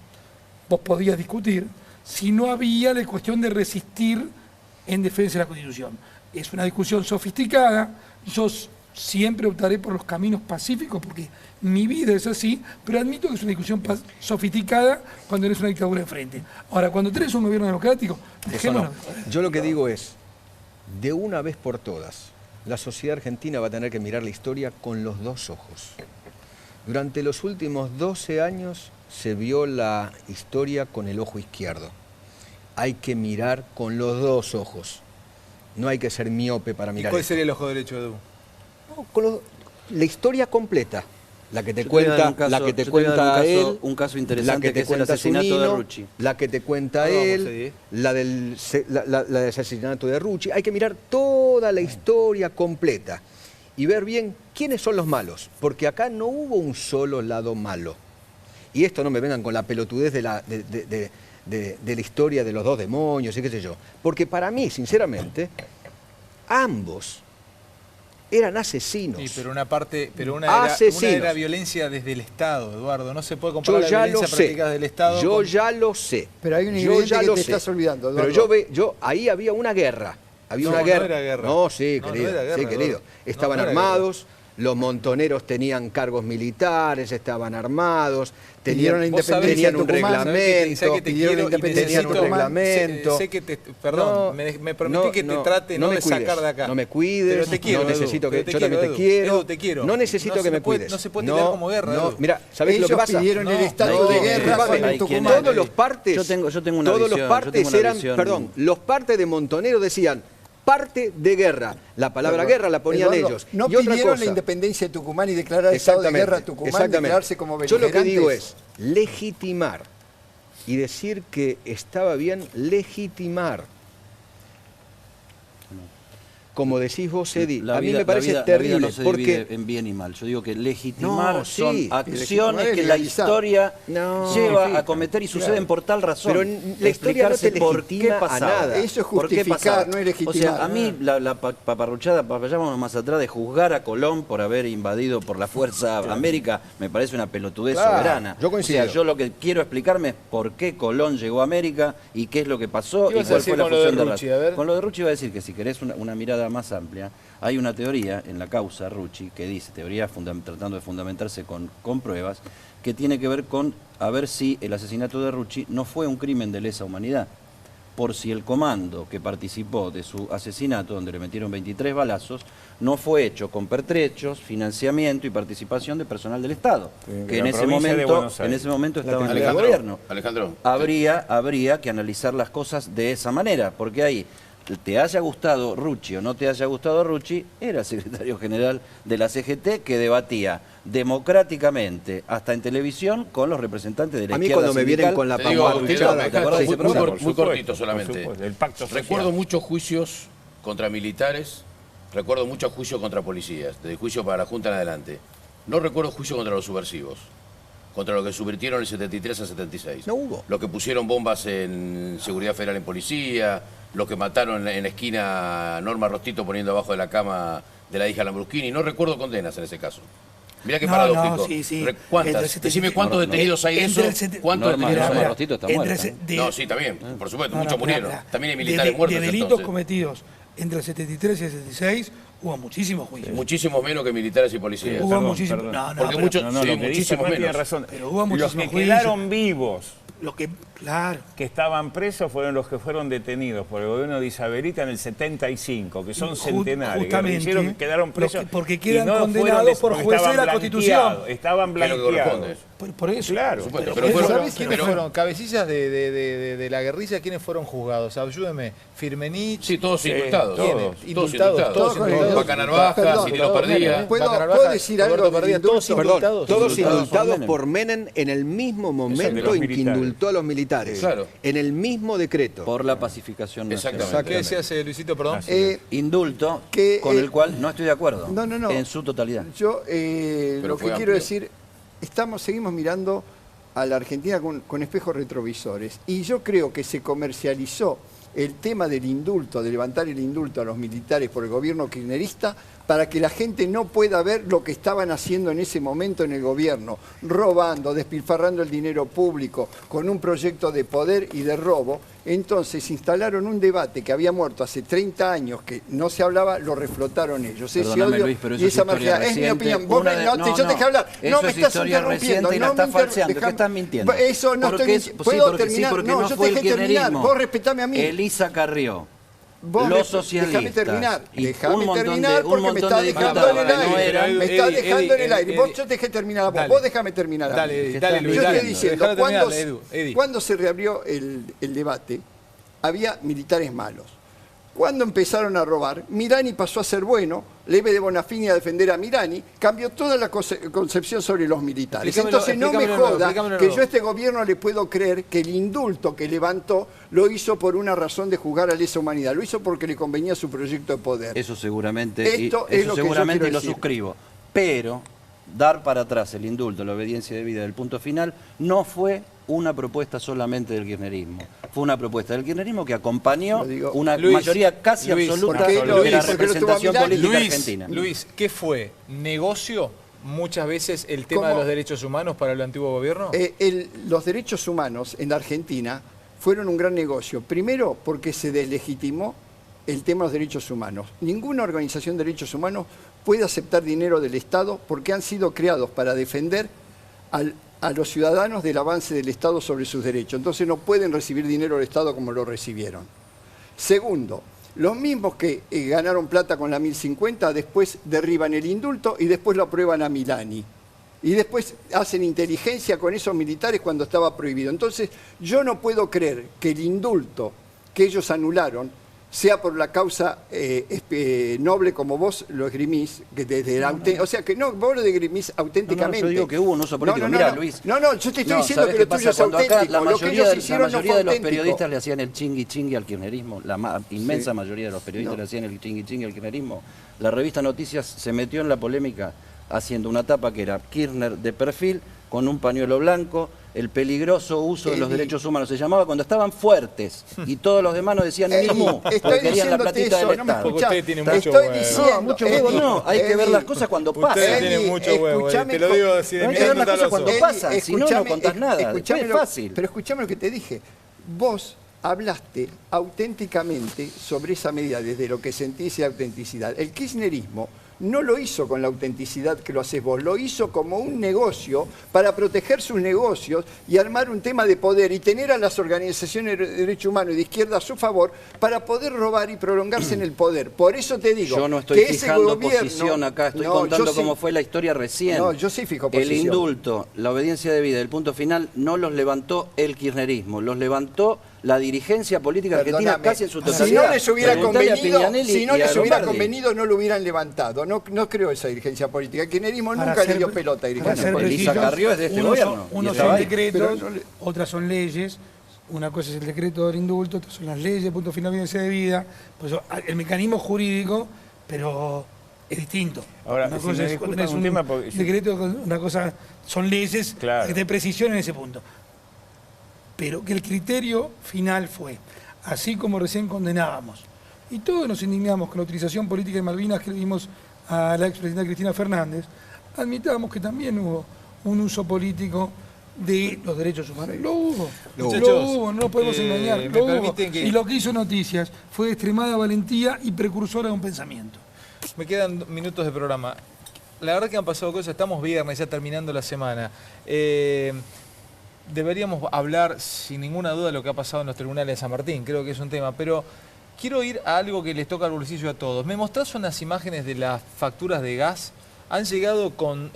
vos podías discutir si no había la cuestión de resistir en defensa de la Constitución. Es una discusión sofisticada, yo siempre optaré por los caminos pacíficos porque mi vida es así, pero admito que es una discusión sofisticada cuando eres una dictadura enfrente. Ahora, cuando tenés un gobierno democrático, dejémonos. Yo lo que digo es, de una vez por todas, la sociedad argentina va a tener que mirar la historia con los dos ojos. Durante los últimos 12 años se vio la historia con el ojo izquierdo. Hay que mirar con los dos ojos. No hay que ser miope para mirar. ¿Y cuál esto. sería el ojo derecho, Edu? No, con la historia completa. La que te cuenta, él, un caso interesante la que que es el asesinato de Rucci. La que te cuenta él, la del asesinato de Rucci. Hay que mirar toda la historia completa y ver bien quiénes son los malos, porque acá no hubo un solo lado malo. Y esto no me vengan con la pelotudez de la historia de los dos demonios y qué sé yo. Porque para mí, sinceramente, ambos eran asesinos. Sí, pero una era violencia desde el Estado, Eduardo. No se puede comparar la violencia práctica del Estado. Yo ya lo sé. Pero hay un ingrediente que te estás olvidando, Eduardo. Pero ahí había una guerra. Había una guerra. No era guerra. No, sí, querido. No era guerra, sí, querido. Estaban armados. Los montoneros tenían cargos militares, estaban armados, tenían un reglamento, tenían un reglamento. Perdón, me prometí que te trate no de sacar de acá. No me cuides, pero te quiero, no necesito que yo también te quiero. Edu, te quiero. No necesito que me cuides. No se puede tirar como guerra. No, mira, ¿sabés lo que pasa? Pidieron el estado de guerra en Tucumán. Todos los partes, yo tengo una visión, los partes de montoneros decían parte de guerra. La palabra guerra la ponían ellos. No y otra pidieron cosa, la independencia de Tucumán y declarar estado de guerra a Tucumán, declararse como beligerantes. Yo lo que digo es legitimar y decir que estaba bien legitimar. Como decís vos, Edi, a mí me parece terrible. La vida no se divide en bien y mal. Yo digo que legitimar son acciones que la historia lleva a cometer y suceden por tal razón. Pero la historia no te legitima a nada. Eso es justificar, no es legitimar. O sea, a mí la paparruchada, vayámonos más atrás, de juzgar a Colón por haber invadido por la fuerza América, me parece una pelotudez soberana. Yo coincido. O sea, yo lo que quiero explicarme es por qué Colón llegó a América y qué es lo que pasó y cuál fue la función de Rucci. Con lo de Rucci iba a decir que si querés una mirada más amplia, hay una teoría en la causa Rucci que dice, teoría tratando de fundamentarse con pruebas, que tiene que ver con a ver si el asesinato de Rucci no fue un crimen de lesa humanidad, por si el comando que participó de su asesinato, donde le metieron 23 balazos, no fue hecho con pertrechos, financiamiento y participación de personal del Estado, que en ese momento estaba en el gobierno. Alejandro. Habría que analizar las cosas de esa manera, porque ahí te haya gustado Rucci o no te haya gustado Rucci, era secretario general de la CGT que debatía democráticamente, hasta en televisión, con los representantes de la izquierda cuando me vienen con la muy cortito solamente. Recuerdo muchos juicios contra militares, recuerdo muchos juicios contra policías, desde juicio para la Junta en adelante. No recuerdo juicio contra los subversivos, contra los que subvirtieron el 73 a 76. No hubo. Los que pusieron bombas en Seguridad Federal en policía, los que mataron en la esquina a Norma Rostito poniendo abajo de la cama de la hija Lambrusquini. No recuerdo condenas en ese caso. Mirá qué paradójico. ¿Cuántas? Decime cuántos detenidos hay de eso. ¿Cuántos detenidos hay? Norma Rostito está muerta. No, sí, también, por supuesto, muchos murieron. También hay militares muertos. De delitos cometidos entre el 73 y el 76 hubo muchísimos juicios. Muchísimos menos que militares y policías. Hubo muchísimos. Porque muchísimos menos. Pero hubo muchísimos los que quedaron vivos. Los que Claro. que estaban presos fueron los que fueron detenidos por el gobierno de Isabelita en el 75, que son centenarios. Justamente, Que quedaron presos porque quedan y no condenados por porque jueces de la estaban Constitución. blanqueados, estaban blanqueados. Por eso. Claro. ¿Quiénes fueron cabecillas de la guerrilla? ¿Quiénes fueron juzgados? Ayúdeme. Firmenich. Sí, todos ¿quiénes? indultados. Indultados. Todos indultados. Vaca Narvaja, Cirilo Pardía. ¿Puedo decir algo? Todos indultados. Todos indultados por Menem en el mismo momento en que indultó a los militares. Claro. En el mismo decreto. Por la pacificación nacional. ¿Qué decías, Luisito, perdón? Indulto con el cual no estoy de acuerdo. No. En su totalidad. Yo lo que quiero decir, seguimos mirando a la Argentina con espejos retrovisores. Y yo creo que se comercializó el tema del indulto, de levantar el indulto a los militares por el gobierno kirchnerista, para que la gente no pueda ver lo que estaban haciendo en ese momento en el gobierno, robando, despilfarrando el dinero público, con un proyecto de poder y de robo. Entonces instalaron un debate que había muerto hace 30 años, que no se hablaba, lo reflotaron ellos. Perdóname, Luis, pero eso es historia reciente. Es mi opinión. Yo te dejé hablar. Eso me es estás historia interrumpiendo. reciente y la estás falseando. ¿Qué estás mintiendo? Eso no Porque estoy mintiendo. ¿Puedo terminar? porque No, yo te dejé terminar. Vos respetame a mí. Elisa Carrió. Los socialistas. Déjame terminar. Y Déjame un terminar montón porque me estás dejando en el aire. Me estás dejando en el aire. Yo te dejé terminar a vos. Vos déjame terminar a mí. Dale, Luis. Yo estoy diciendo, Edu. cuando se reabrió el debate, había militares malos. Cuando empezaron a robar, Milani pasó a ser bueno, Leve de Bonafini a defender a Milani, cambió toda la concepción sobre los militares. Entonces no me joda que yo a este gobierno le puedo creer que el indulto que levantó lo hizo por una razón de juzgar a lesa humanidad, lo hizo porque le convenía su proyecto de poder. Eso seguramente, Esto es lo que yo quiero y lo decir. suscribo. Pero dar para atrás el indulto, la obediencia debida del punto final, no fue una propuesta solamente del kirchnerismo. Fue una propuesta del kirchnerismo que acompañó una mayoría casi absoluta de la representación política argentina. Luis, ¿qué fue? ¿Negocio muchas veces el tema de los derechos humanos para el antiguo gobierno? Los derechos humanos en la Argentina fueron un gran negocio. Primero, porque se deslegitimó el tema de los derechos humanos. Ninguna organización de derechos humanos puede aceptar dinero del Estado porque han sido creados para defender a los ciudadanos del avance del Estado sobre sus derechos. Entonces no pueden recibir dinero del Estado como lo recibieron. Segundo, los mismos que ganaron plata con la 1050 después derriban el indulto y después lo aprueban a Milani. Y después hacen inteligencia con esos militares cuando estaba prohibido. Entonces yo no puedo creer que el indulto que ellos anularon sea por la causa noble como vos lo esgrimís, que desde o sea, que no, vos lo esgrimís auténticamente. Yo digo que hubo un uso político. Mira, Luis. No, yo te estoy diciendo que lo tuyo es auténtico. La mayoría de los auténtico. periodistas le hacían el chingui al kirchnerismo, la inmensa mayoría de los periodistas le hacían el chingui al kirchnerismo. La revista Noticias se metió en la polémica haciendo una tapa que era Kirchner de perfil, con un pañuelo blanco, el peligroso uso de los derechos humanos, se llamaba cuando estaban fuertes y todos los demás no decían ni mu, porque querían la platita del Estado. Usted tiene mucho huevo. Mucho huevo no, hay que ver las cosas cuando pasan. Usted tiene mucho huevo, te lo digo así de hay que ver las cosas cuando pasan, si no, no contás nada, es fácil. Pero escuchame lo que te dije, vos hablaste auténticamente sobre esa medida, desde lo que sentís y autenticidad. El kirchnerismo no lo hizo con la autenticidad que lo haces vos, lo hizo como un negocio para proteger sus negocios y armar un tema de poder y tener a las organizaciones de derechos humanos y de izquierda a su favor para poder robar y prolongarse en el poder. Por eso te digo yo no estoy que fijando ese gobierno, posición acá, estoy contando cómo fue la historia recién. No, yo sí fijo posición. El indulto, la obediencia debida, el punto final, no los levantó el kirchnerismo, los levantó la dirigencia política argentina casi en su totalidad. Si no les hubiera convenido, no lo hubieran levantado. No creo esa dirigencia política. El kirchnerismo nunca le dio pelota a dirigencia política. Elisa Carrió es de este gobierno. Unos son decretos, otras son leyes. Una cosa es el decreto del indulto, otras son las leyes, punto final, obediencia debida. Pues el mecanismo jurídico, pero es distinto. Ahora, una si cosa es un tema decreto, una cosa son leyes que te precisión en ese punto. Pero que el criterio final fue, así como recién condenábamos, y todos nos indignamos con la utilización política de Malvinas que le dimos a la expresidenta Cristina Fernández, admitábamos que también hubo un uso político de los derechos humanos. Lo hubo, no nos podemos engañar, lo hubo. Y lo que hizo Noticias fue de extremada valentía y precursora de un pensamiento. Me quedan minutos de programa. La verdad que han pasado cosas, estamos viernes, ya terminando la semana. deberíamos hablar sin ninguna duda de lo que ha pasado en los tribunales de San Martín, creo que es un tema, pero quiero ir a algo que les toca al bolsillo a todos. ¿Me mostrás unas imágenes de las facturas de gas? Han llegado con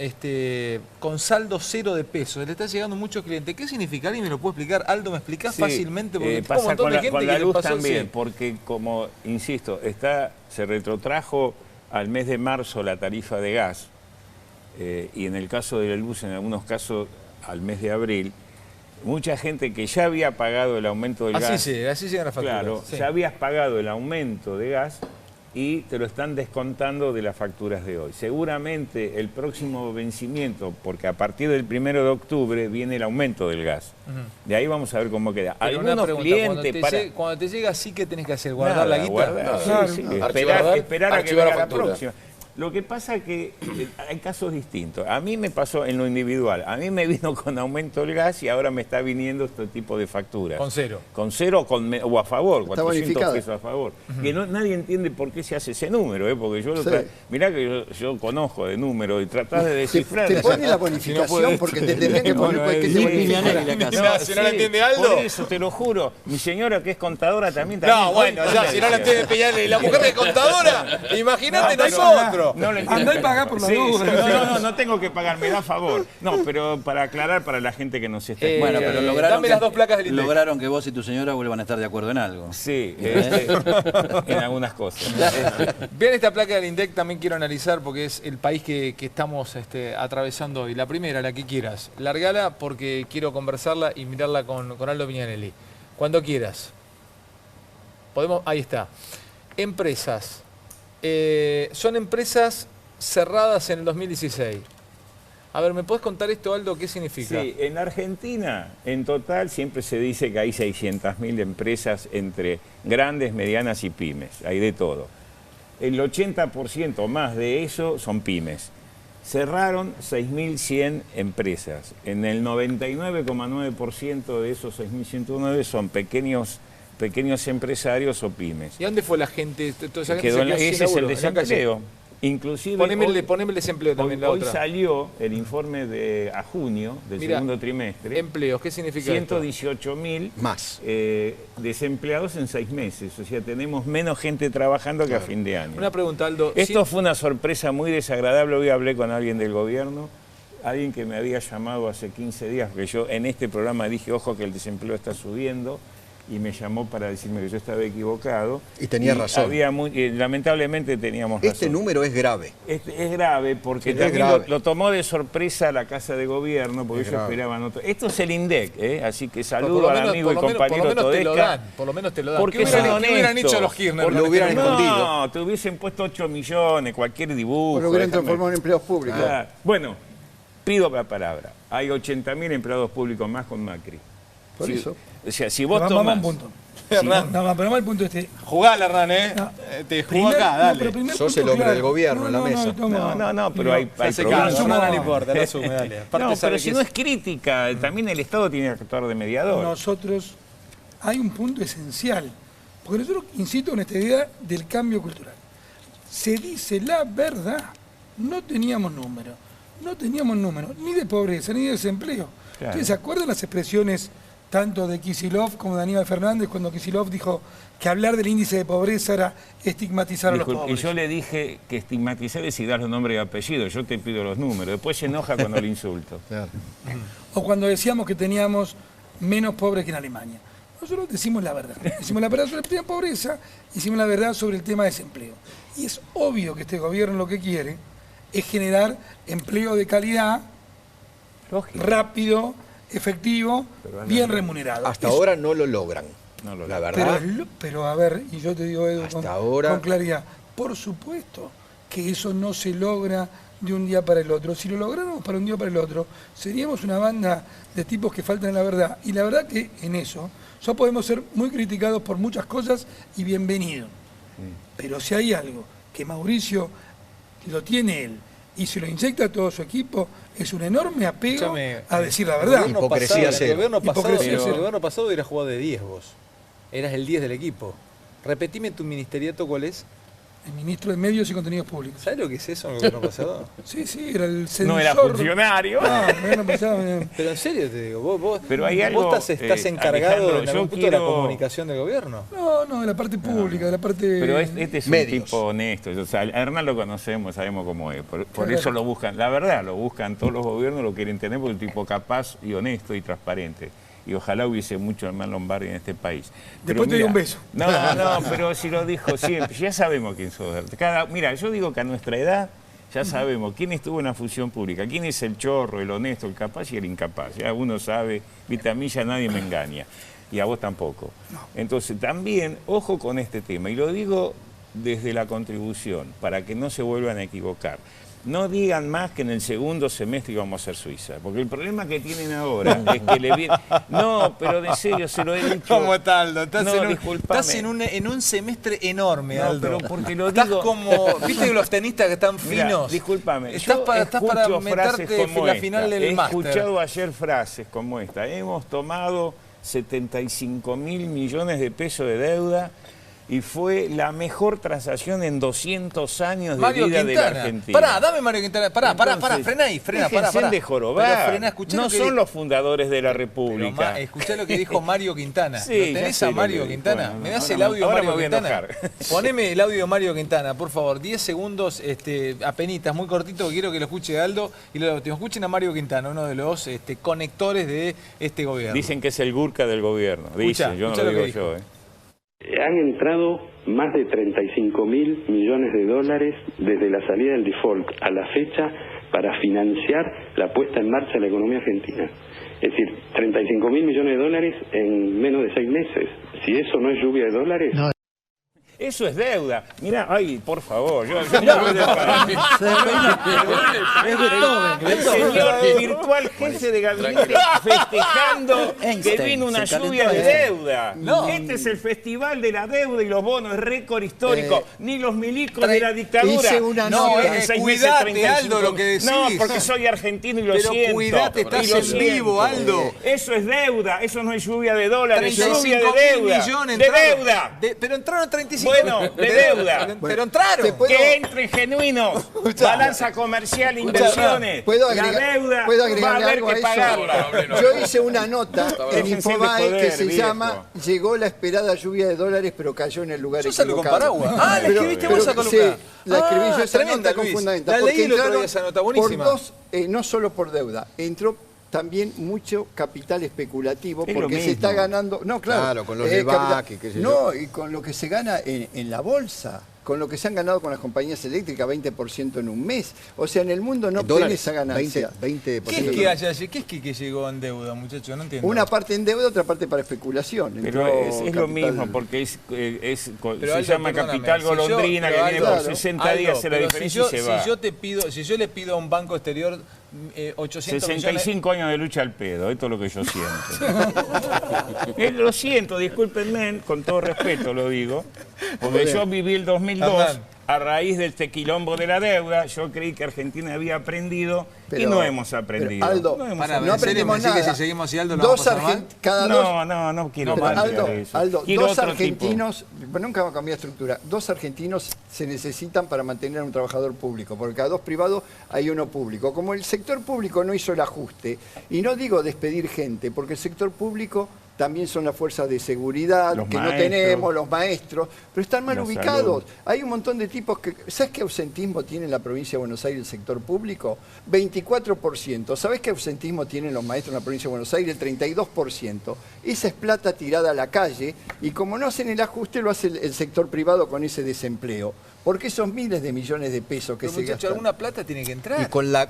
saldo cero de pesos, le está llegando muchos clientes. ¿Qué significa? ¿Alguien me lo puede explicar? Aldo, ¿me explicás fácilmente? Porque pasa un montón con de la, gente con la que le luz pasó también, así. porque como, insisto, se retrotrajo al mes de marzo la tarifa de gas, y en el caso de la luz, en algunos casos, al mes de abril. Mucha gente que ya había pagado el aumento del gas. Así llegan las facturas. Claro, sí. ya habías pagado el aumento de gas y te lo están descontando de las facturas de hoy. Seguramente el próximo vencimiento, porque a partir del 1 de octubre viene el aumento del gas. De ahí vamos a ver cómo queda. Pero Algunos clientes cuando te llega, sí que tenés que hacer, guardar la guita. Esperar a que venga la próxima. Lo que pasa es que hay casos distintos. A mí me pasó en lo individual. A mí me vino con aumento el gas y ahora me está viniendo este tipo de facturas. Con cero. Con cero o a favor, 400 pesos a favor. Que nadie entiende por qué se hace ese número, porque yo mirá que yo conozco de número y tratás de descifrar. Te pone la bonificación porque te tendrían que poner que te bonifican. Si no la entiende Aldo. Por eso, te lo juro. Mi señora que es contadora también. No, bueno, ya, si no la entiende Peñarelli. La mujer que es contadora, imagínate nosotros. No le Andá y pagá por la luz. No tengo que pagar, me da favor. No, pero para aclarar para la gente que nos está bueno, pero lograron dame las dos placas del INDEC. Lograron que vos y tu señora vuelvan a estar de acuerdo en algo. Sí, en algunas cosas. Bien, esta placa del INDEC también quiero analizar porque es el país que estamos atravesando hoy. La primera, la que quieras. Largala porque quiero conversarla y mirarla con Aldo Piñanelli. Cuando quieras. Ahí está. Empresas. Son empresas cerradas en el 2016. A ver, ¿me podés contar esto, Aldo? ¿Qué significa? Sí, en Argentina, en total, siempre se dice que hay 600.000 empresas entre grandes, medianas y pymes. Hay de todo. El 80% más de eso son pymes. Cerraron 6.100 empresas. En el 99,9% de esos 6.109 son pequeños empresarios o pymes. ¿Y dónde fue la gente? Ese es el desempleo. Inclusive poneme el desempleo también, la otra. Hoy salió el informe a junio del segundo trimestre. Empleos, ¿qué significa 118.000 más desempleados en 6 meses. O sea, tenemos menos gente trabajando que a fin de año. Una pregunta, Aldo. Esto fue una sorpresa muy desagradable. Hoy hablé con alguien del gobierno, alguien que me había llamado hace 15 días, porque yo en este programa dije, ojo que el desempleo está subiendo. Y me llamó para decirme que yo estaba equivocado. Y tenía razón. Lamentablemente teníamos razón. Este número es grave. Es grave porque también lo tomó de sorpresa la Casa de Gobierno, porque ellos esperaban otro. Esto es el INDEC, así que saludo al amigo y compañero Todesca. Por lo menos te lo dan. Porque ¿Qué hubieran hecho los Kirchner? Lo hubieran escondido. No, te hubiesen puesto 8 millones, cualquier dibujo. Lo hubieran transformado en empleos públicos. Bueno, pido la palabra. Hay 80.000 empleados públicos más con Macri. Por eso. O sea, si vos tomás... Vamos a un punto. Pero vamos al punto Jugala, Hernán, Te jugó acá, dale. Sos el hombre del gobierno en la mesa. No, pero hay problemas. No importa, lo asume, dale. No, pero si no es crítica, también el Estado tiene que actuar de mediador. Nosotros, hay un punto esencial, porque nosotros, insisto en esta idea del cambio cultural. Se dice la verdad, no teníamos números, ni de pobreza, ni de desempleo. Claro. ¿Ustedes se acuerdan las expresiones tanto de Kicillof como de Aníbal Fernández, cuando Kicillof dijo que hablar del índice de pobreza era estigmatizar a los pobres? Y yo le dije que estigmatizar es si das los nombres y apellidos, yo te pido los números, después se enoja cuando le insulto. Claro. O cuando decíamos que teníamos menos pobres que en Alemania. Nosotros decimos la verdad. Decimos la verdad sobre el tema de pobreza, decimos la verdad sobre el tema de desempleo. Y es obvio que este gobierno lo que quiere es generar empleo de calidad, rápido, efectivo, bien remunerado. Hasta ahora no lo logran, la verdad. Pero a ver, y yo te digo, Edu, con claridad, por supuesto que eso no se logra de un día para el otro. Si lo lográramos para un día para el otro, seríamos una banda de tipos que faltan en la verdad. Y la verdad que en eso, ya podemos ser muy criticados por muchas cosas y bienvenidos. Pero si hay algo que Mauricio lo tiene él y se lo inyecta a todo su equipo, es un enorme apego a decir la verdad. Hipocresía cero. El gobierno pasado era jugado de 10 vos. Eras el 10 del equipo. Repetime tu ministeriato, ¿cuál es? el ministro de Medios y Contenidos Públicos. ¿Sabes lo que es eso en el gobierno pasado? Sí, era el censor. No era funcionario. No, el gobierno pasado. Pero en serio te digo, vos estás encargado en algún punto de la comunicación del gobierno. No, de la parte pública, de la parte... Pero este es un tipo honesto. O sea, a Hernán lo conocemos, sabemos cómo es. Por eso lo buscan. La verdad, lo buscan todos los gobiernos, lo quieren tener porque es un tipo capaz y honesto y transparente. Y ojalá hubiese mucho Hernán Lombardi en este país. Después te doy un beso. No, pero si lo dijo siempre, ya sabemos quién sos. Mira, yo digo que a nuestra edad ya sabemos quién estuvo en la función pública, quién es el chorro, el honesto, el capaz y el incapaz. Ya uno sabe, viste, a mí ya nadie me engaña. Y a vos tampoco. Entonces, también, ojo con este tema. Y lo digo desde la contribución, para que no se vuelvan a equivocar. No digan más que en el segundo semestre íbamos a ser Suiza, porque el problema que tienen ahora es que le viene... No, pero de serio, se lo he dicho... ¿Cómo está, Aldo? Estás en un semestre enorme, Aldo. Pero porque lo estás digo... como... ¿Viste los tenistas que están finos? Mirá, discúlpame. Estás para meterte en la final del máster. He escuchado ayer frases como esta. Hemos tomado 75.000 millones de pesos de deuda y fue la mejor transacción en 200 años de vida de la Argentina. Pará, dame Mario Quintana. Pará, frená ahí, pará. De jorobar. Frená, no son los fundadores de la República. Escuchá lo que dijo Mario Quintana. Sí, ¿Lo tenés a Mario Quintana? Bueno, ¿Me das el audio de Mario Quintana? Enojar. Poneme el audio de Mario Quintana, por favor. 10 segundos, apenitas, muy cortito, que quiero que lo escuche Aldo y lo escuchen a Mario Quintana, uno de los conectores de este gobierno. Dicen que es el Gurka del gobierno. Dicen, yo no lo digo yo. Han entrado más de 35.000 millones de dólares desde la salida del default a la fecha para financiar la puesta en marcha de la economía argentina. Es decir, 35.000 millones de dólares en menos de 6 meses. Si eso no es lluvia de dólares... No. Eso es deuda. Mirá, ay, por favor. El señor virtual jefe de gabinete festejando que vino una lluvia de deuda. No. Este es el festival de la deuda y los bonos, es récord histórico. Ni los milicos de la dictadura. Cuidate, Aldo, lo que decís. No, porque soy argentino y lo siento. Pero cuidate, estás en vivo, Aldo. Eso es deuda, eso no es lluvia de dólares, es lluvia de deuda. Millones de deuda. Pero entraron 35. Bueno, de deuda. Pero entraron. Que entren genuinos. Balanza comercial, inversiones. La deuda va a haber que pagarla. Yo hice una nota en Infobae que se llama "Llegó la esperada lluvia de dólares, pero cayó en el lugar equivocado". Con paraguas. Ah, la escribiste vos a columna. Sí, la escribí yo esa nota con fundamento. La leí el otro día esa nota, buenísima. Por dos, no solo por deuda, entró también mucho capital especulativo porque se está ganando... No, claro, con los de BAC, qué sé yo. No, y con lo que se gana en la bolsa, con lo que se han ganado con las compañías eléctricas, 20% en un mes. O sea, en el mundo no tiene esa ganancia. 20%. ¿Qué es que llegó en deuda, muchachos? No entiendo. Una parte en deuda, otra parte para especulación. Pero es lo mismo, porque se llama capital golondrina, que viene por 60 días, hace la diferencia y se va. Si yo le pido a un banco exterior 65 años de lucha al pedo, esto es lo que yo siento. Lo siento, discúlpenme, con todo respeto lo digo, porque yo viví el 2002 a raíz del quilombo de la deuda. Yo creí que Argentina había aprendido y no hemos aprendido. Aldo, no aprendimos nada. Que si seguimos así, Aldo, lo vamos a mal. No quiero mal. Aldo, dos argentinos, nunca va a cambiar estructura, dos argentinos se necesitan para mantener a un trabajador público, porque cada dos privados hay uno público. Como el sector público no hizo el ajuste, y no digo despedir gente, porque el sector público también son las fuerzas de seguridad, que no tenemos, los maestros, pero están mal ubicados. Hay un montón de tipos que... ¿Sabes qué ausentismo tiene en la provincia de Buenos Aires el sector público? 24%. ¿Sabes qué ausentismo tienen los maestros en la provincia de Buenos Aires? El 32%. Esa es plata tirada a la calle, y como no hacen el ajuste, lo hace el sector privado con ese desempleo. Porque esos miles de millones de pesos que se gastan... alguna plata tiene que entrar. Y con la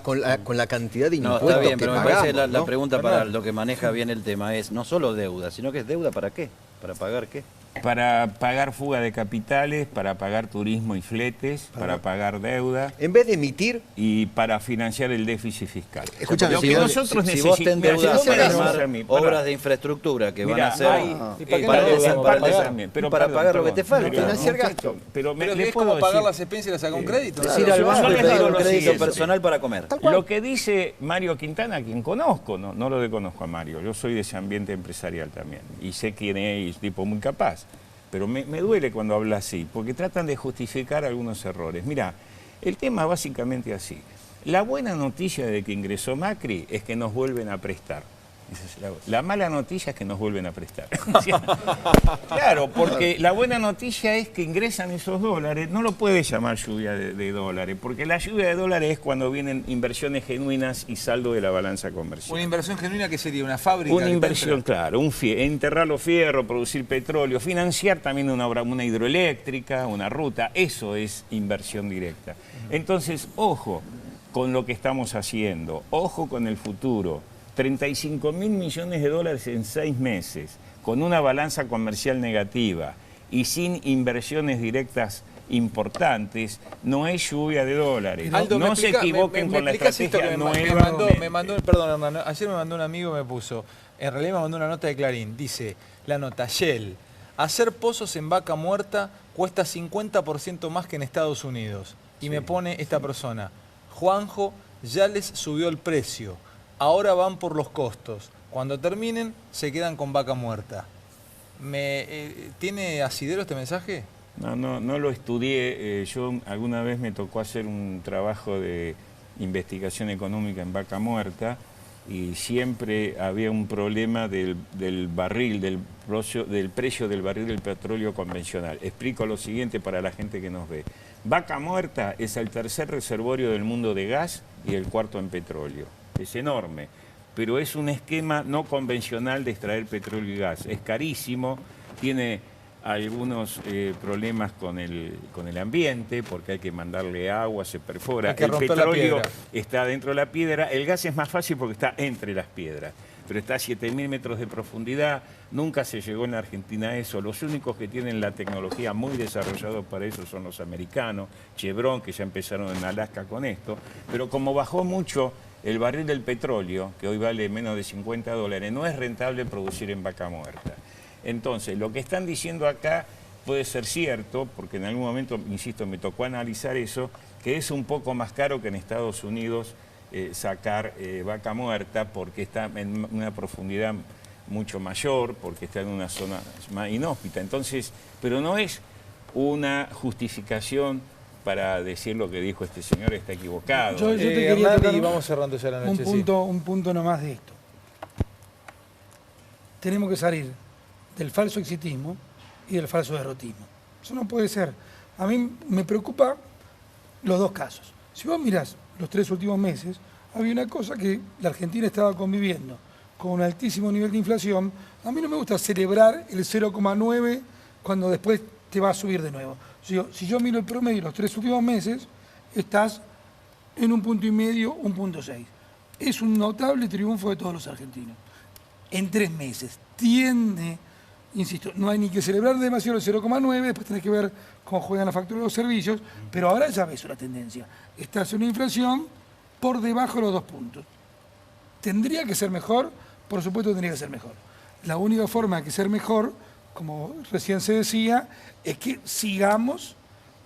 cantidad de impuestos está bien, que pero pagamos, me parece la pregunta para lo que maneja bien el tema es no solo deuda, sino que es deuda ¿para qué? ¿Para pagar qué? Para pagar fuga de capitales, para pagar turismo y fletes, para pagar deuda. En vez de emitir... Y para financiar el déficit fiscal. Escúchame, si vos te endeudas para armar obras de infraestructura que van a ser para pagar lo que te falta. Financiar gasto. Pero es como pagar las expensas y le sacar un crédito. Es ir al banco y pedir un crédito personal para comer. Lo que dice Mario Quintana, a quien conozco, no lo desconozco a Mario, yo soy de ese ambiente empresarial también, y sé quién es, tipo muy capaz. pero me duele cuando habla así, porque tratan de justificar algunos errores. Mirá, el tema básicamente así. La buena noticia de que ingresó Macri es que nos vuelven a prestar. La mala noticia es que nos vuelven a prestar. Claro, porque la buena noticia es que ingresan esos dólares. No lo puede llamar lluvia de dólares, porque la lluvia de dólares es cuando vienen inversiones genuinas y saldo de la balanza comercial. Una inversión genuina que sería una fábrica. Una inversión, claro, enterrar los fierros, producir petróleo, financiar también una obra, una hidroeléctrica, una ruta. Eso es inversión directa. Entonces, ojo con lo que estamos haciendo, ojo con el futuro. 35.000 millones de dólares en 6 meses, con una balanza comercial negativa y sin inversiones directas importantes, no es lluvia de dólares. Aldo, no se equivoquen con la estrategia nueva. Perdón, hermano, ayer me mandó un amigo, me puso, en realidad me mandó una nota de Clarín, dice, la nota, Shell, hacer pozos en Vaca Muerta cuesta 50% más que en Estados Unidos. Y me pone esta persona, Juanjo, ya les subió el precio. Ahora van por los costos. Cuando terminen, se quedan con Vaca Muerta. ¿Tiene asidero este mensaje? No lo estudié. Yo alguna vez me tocó hacer un trabajo de investigación económica en Vaca Muerta y siempre había un problema del barril, del precio del barril del petróleo convencional. Explico lo siguiente para la gente que nos ve. Vaca Muerta es el tercer reservorio del mundo de gas y el cuarto en petróleo. Es enorme, pero es un esquema no convencional de extraer petróleo y gas. Es carísimo, tiene algunos problemas con el ambiente, porque hay que mandarle agua, se perfora. Hay que el romper la petróleo piedra. está dentro de la piedra, el gas es más fácil porque está entre las piedras, pero está a 7.000 metros de profundidad, nunca se llegó en la Argentina a eso. Los únicos que tienen la tecnología muy desarrollada para eso son los americanos, Chevron, que ya empezaron en Alaska con esto, pero como bajó mucho el barril del petróleo, que hoy vale menos de $50, no es rentable producir en Vaca Muerta. Entonces, lo que están diciendo acá puede ser cierto, porque en algún momento, insisto, me tocó analizar eso, que es un poco más caro que en Estados Unidos sacar Vaca Muerta, porque está en una profundidad mucho mayor, porque está en una zona más inhóspita. Entonces, pero no es una justificación para decir lo que dijo este señor está equivocado. Yo te quería tocar vamos cerrando ya la noche, un punto nomás de esto. Tenemos que salir del falso exitismo y del falso derrotismo. Eso no puede ser. A mí me preocupa los dos casos. Si vos mirás los 3 últimos meses, había una cosa que la Argentina estaba conviviendo con un altísimo nivel de inflación. A mí no me gusta celebrar el 0,9 cuando después te va a subir de nuevo. Si yo miro el promedio de los 3 últimos meses, estás en 1,5, 1,6. Es un notable triunfo de todos los argentinos. En 3 meses. Tiende, insisto, no hay ni que celebrar demasiado el 0,9, después tenés que ver cómo juegan la factura de los servicios, pero ahora ya ves una tendencia. Estás en una inflación por debajo de los 2 puntos. ¿Tendría que ser mejor? Por supuesto tendría que ser mejor. La única forma de que ser mejor, como recién se decía, es que sigamos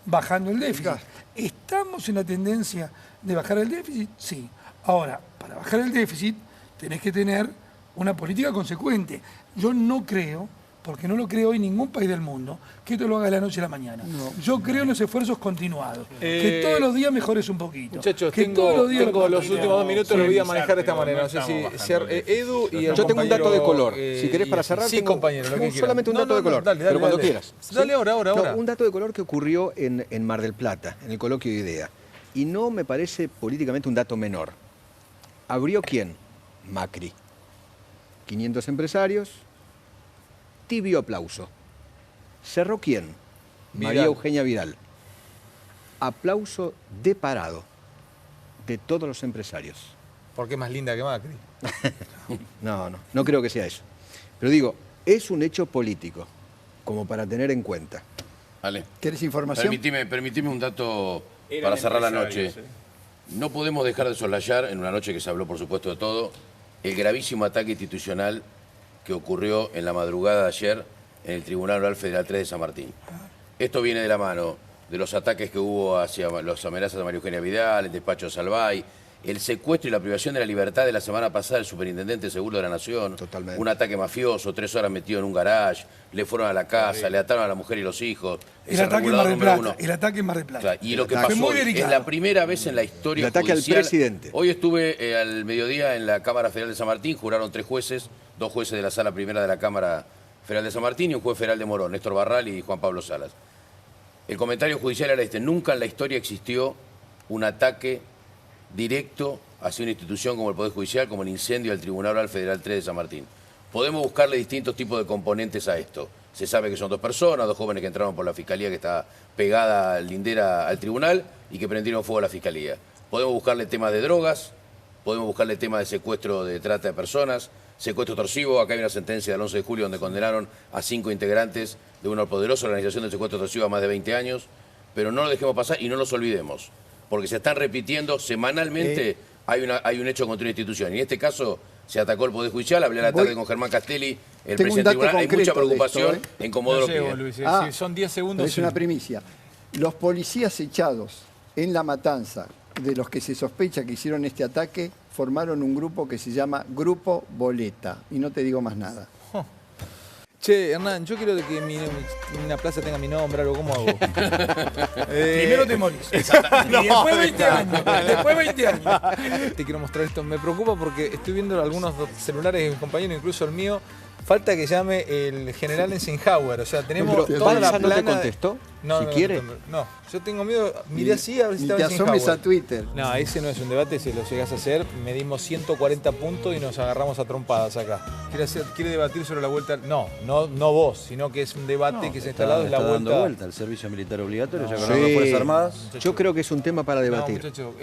bajando el déficit. ¿Estamos en la tendencia de bajar el déficit? Sí. Ahora, para bajar el déficit tenés que tener una política consecuente. Yo no creo, porque no lo creo hoy ningún país del mundo, que esto lo haga de la noche a la mañana. No. Yo creo en los esfuerzos continuados. Que todos los días mejores un poquito. Muchachos, que tengo los últimos 2 minutos, lo voy a manejar de esta manera. No sé si Edu y el Yo tengo un dato de color. Si querés para cerrar, sí, compañero, lo que solamente un dato de color. Dale, pero cuando quieras. Dale ahora. Un dato de color que ocurrió en Mar del Plata, en el coloquio de IDEA. Y no me parece políticamente un dato menor. ¿Abrió quién? Macri. 500 empresarios, tibio aplauso. ¿Cerró quién? Vidal. María Eugenia Vidal. Aplauso de parado de todos los empresarios. Porque es más linda que Macri. No creo que sea eso. Pero digo, es un hecho político, como para tener en cuenta. Vale. ¿Querés información? Permitime un dato para cerrar la noche. No podemos dejar de soslayar, en una noche que se habló por supuesto de todo, el gravísimo ataque institucional que ocurrió en la madrugada de ayer en el Tribunal Oral Federal 3 de San Martín. Esto viene de la mano de los ataques que hubo hacia las amenazas de María Eugenia Vidal, el despacho de Salvay, el secuestro y la privación de la libertad de la semana pasada del superintendente seguro de la Nación, Totalmente. un ataque mafioso, 3 horas metido en un garage, le fueron a la casa, le ataron a la mujer y los hijos. El ataque en Mar del Plata. El ataque en Mar del Plata. O sea, y lo que pasó hoy es la primera vez en la historia el ataque judicial. al presidente. Hoy estuve al mediodía en la Cámara Federal de San Martín, juraron 3 jueces, 2 jueces de la Sala Primera de la Cámara Federal de San Martín y un juez federal de Morón, Néstor Barral y Juan Pablo Salas. El comentario judicial era este: nunca en la historia existió un ataque directo hacia una institución como el Poder Judicial, como el incendio del Tribunal Oral Federal 3 de San Martín. Podemos buscarle distintos tipos de componentes a esto. Se sabe que son 2 personas, 2 jóvenes que entraron por la Fiscalía que está pegada lindera al tribunal y que prendieron fuego a la Fiscalía. Podemos buscarle temas de drogas, podemos buscarle temas de secuestro de trata de personas, secuestro torsivo. Acá hay una sentencia del 11 de julio donde condenaron a 5 integrantes de una poderosa organización de secuestro torsivo a más de 20 años. Pero no lo dejemos pasar y no nos olvidemos, porque se están repitiendo semanalmente. Hay un hecho contra una institución. Y en este caso se atacó el Poder Judicial. Hablé a la tarde con Germán Castelli, el presidente del tribunal. Hay mucha preocupación en Comodoro Pi. Si son 10 segundos. Es una primicia. Los policías echados en la matanza de los que se sospecha que hicieron este ataque formaron un grupo que se llama Grupo Boleta. Y no te digo más nada. Che, Hernán, yo quiero que una plaza tenga mi nombre, algo. ¿Cómo hago? Primero te morís. Y después 20 años. Después 20 años. Te quiero mostrar esto. Me preocupa porque estoy viendo algunos celulares de mis compañeros, incluso el mío. Falta que llame el general Eisenhower. O sea, tenemos toda la plana. ¿No te contestó? No, si no, quiere. No, yo tengo miedo. Miré así a ver si Ni estaba te asomes Eisenhower. a Twitter. No, ese no es un debate. Si lo llegas a hacer, medimos 140 puntos y nos agarramos a trompadas acá. ¿Quiere debatir sobre la vuelta? No vos, sino que es un debate que se ha instalado en la está dando vuelta. vuelta el servicio militar obligatorio, ya con Sí. las Fuerzas Armadas. Yo creo que es un tema para No, debatir. muchachos,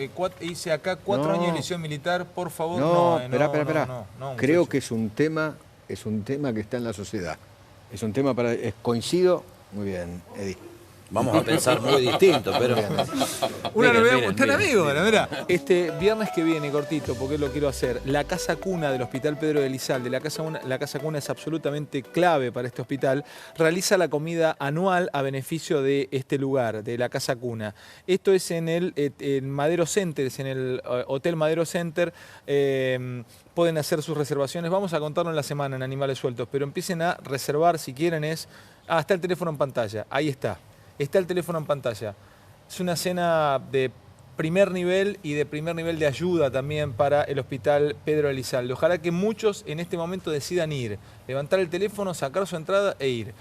hice acá 4 años de elección militar, por favor. No, espera. Creo que es un tema que está en la sociedad. Es un tema para... coincido. Muy bien, Eddie. Vamos a pensar muy distinto, pero... Una novedad, están amigos, la verdad. Este viernes que viene, cortito, porque lo quiero hacer, la casa cuna del Hospital Pedro de Elizalde, la casa cuna es absolutamente clave para este hospital, realiza la comida anual a beneficio de este lugar, de la casa cuna. Esto es en Madero Center, es en el Hotel Madero Center. Pueden hacer sus reservaciones, vamos a contarlo en la semana en Animales Sueltos, pero empiecen a reservar si quieren. Está el teléfono en pantalla, ahí está el teléfono en pantalla. Es una cena de primer nivel y de primer nivel de ayuda también para el Hospital Pedro de Elizalde. Ojalá que muchos en este momento decidan ir, levantar el teléfono, sacar su entrada e ir.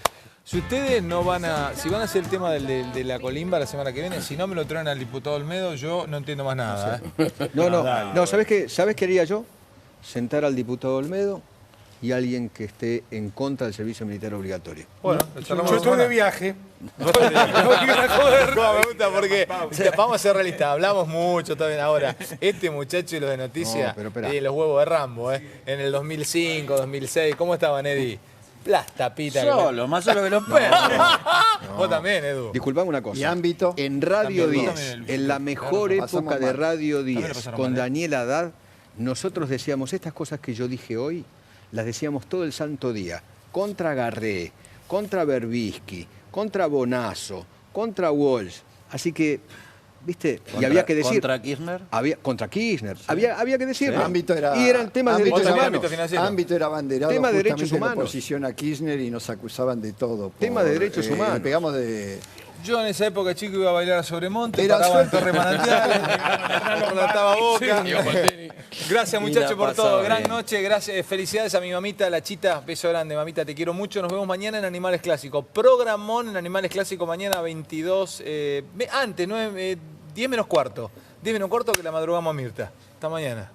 Si ustedes si van a hacer el tema de la colimba la semana que viene, si no me lo traen al diputado Olmedo, yo no entiendo más nada. No, ¿sabés qué haría yo? Sentar al diputado Olmedo y alguien que esté en contra del servicio militar obligatorio. Bueno, yo estoy de viaje. No, me gusta porque vamos a ser realistas, hablamos mucho también ahora. Este muchacho y los de noticias, los huevos de Rambo, en el 2005, 2006, ¿cómo estaban, Eddie? Las tapitas. Solo, más solo que los perros. Vos también, Edu. Disculpame una cosa. ¿Y ámbito? En Radio También, 10, en la mejor época de Radio 10, con Daniel Haddad, nosotros decíamos estas cosas que yo dije hoy, las decíamos todo el santo día. Contra Garré, contra Berbisky, contra Bonazo, contra Walsh. Así que, ¿viste? Y había que decir... ¿Contra Kirchner? Contra Kirchner. Había que decirlo. Ámbito era, y eran temas de derechos humanos. Ámbito era abanderado tema de justamente derechos humanos. en oposición a Kirchner y nos acusaban de todo. Tema de derechos humanos. Le pegamos de... Yo en esa época, chico, iba a bailar a Sobremonte, paraba en Torre Manantial, relataba Boca. Gracias, muchachos, por todo. Gran noche, gracias, felicidades a mi mamita, la Chita. Beso grande, mamita, te quiero mucho. Nos vemos mañana en Animales Clásicos. Programón en Animales Clásicos mañana 22, antes, 10 menos cuarto. 10 menos cuarto que la madrugamos a Mirta. Hasta mañana.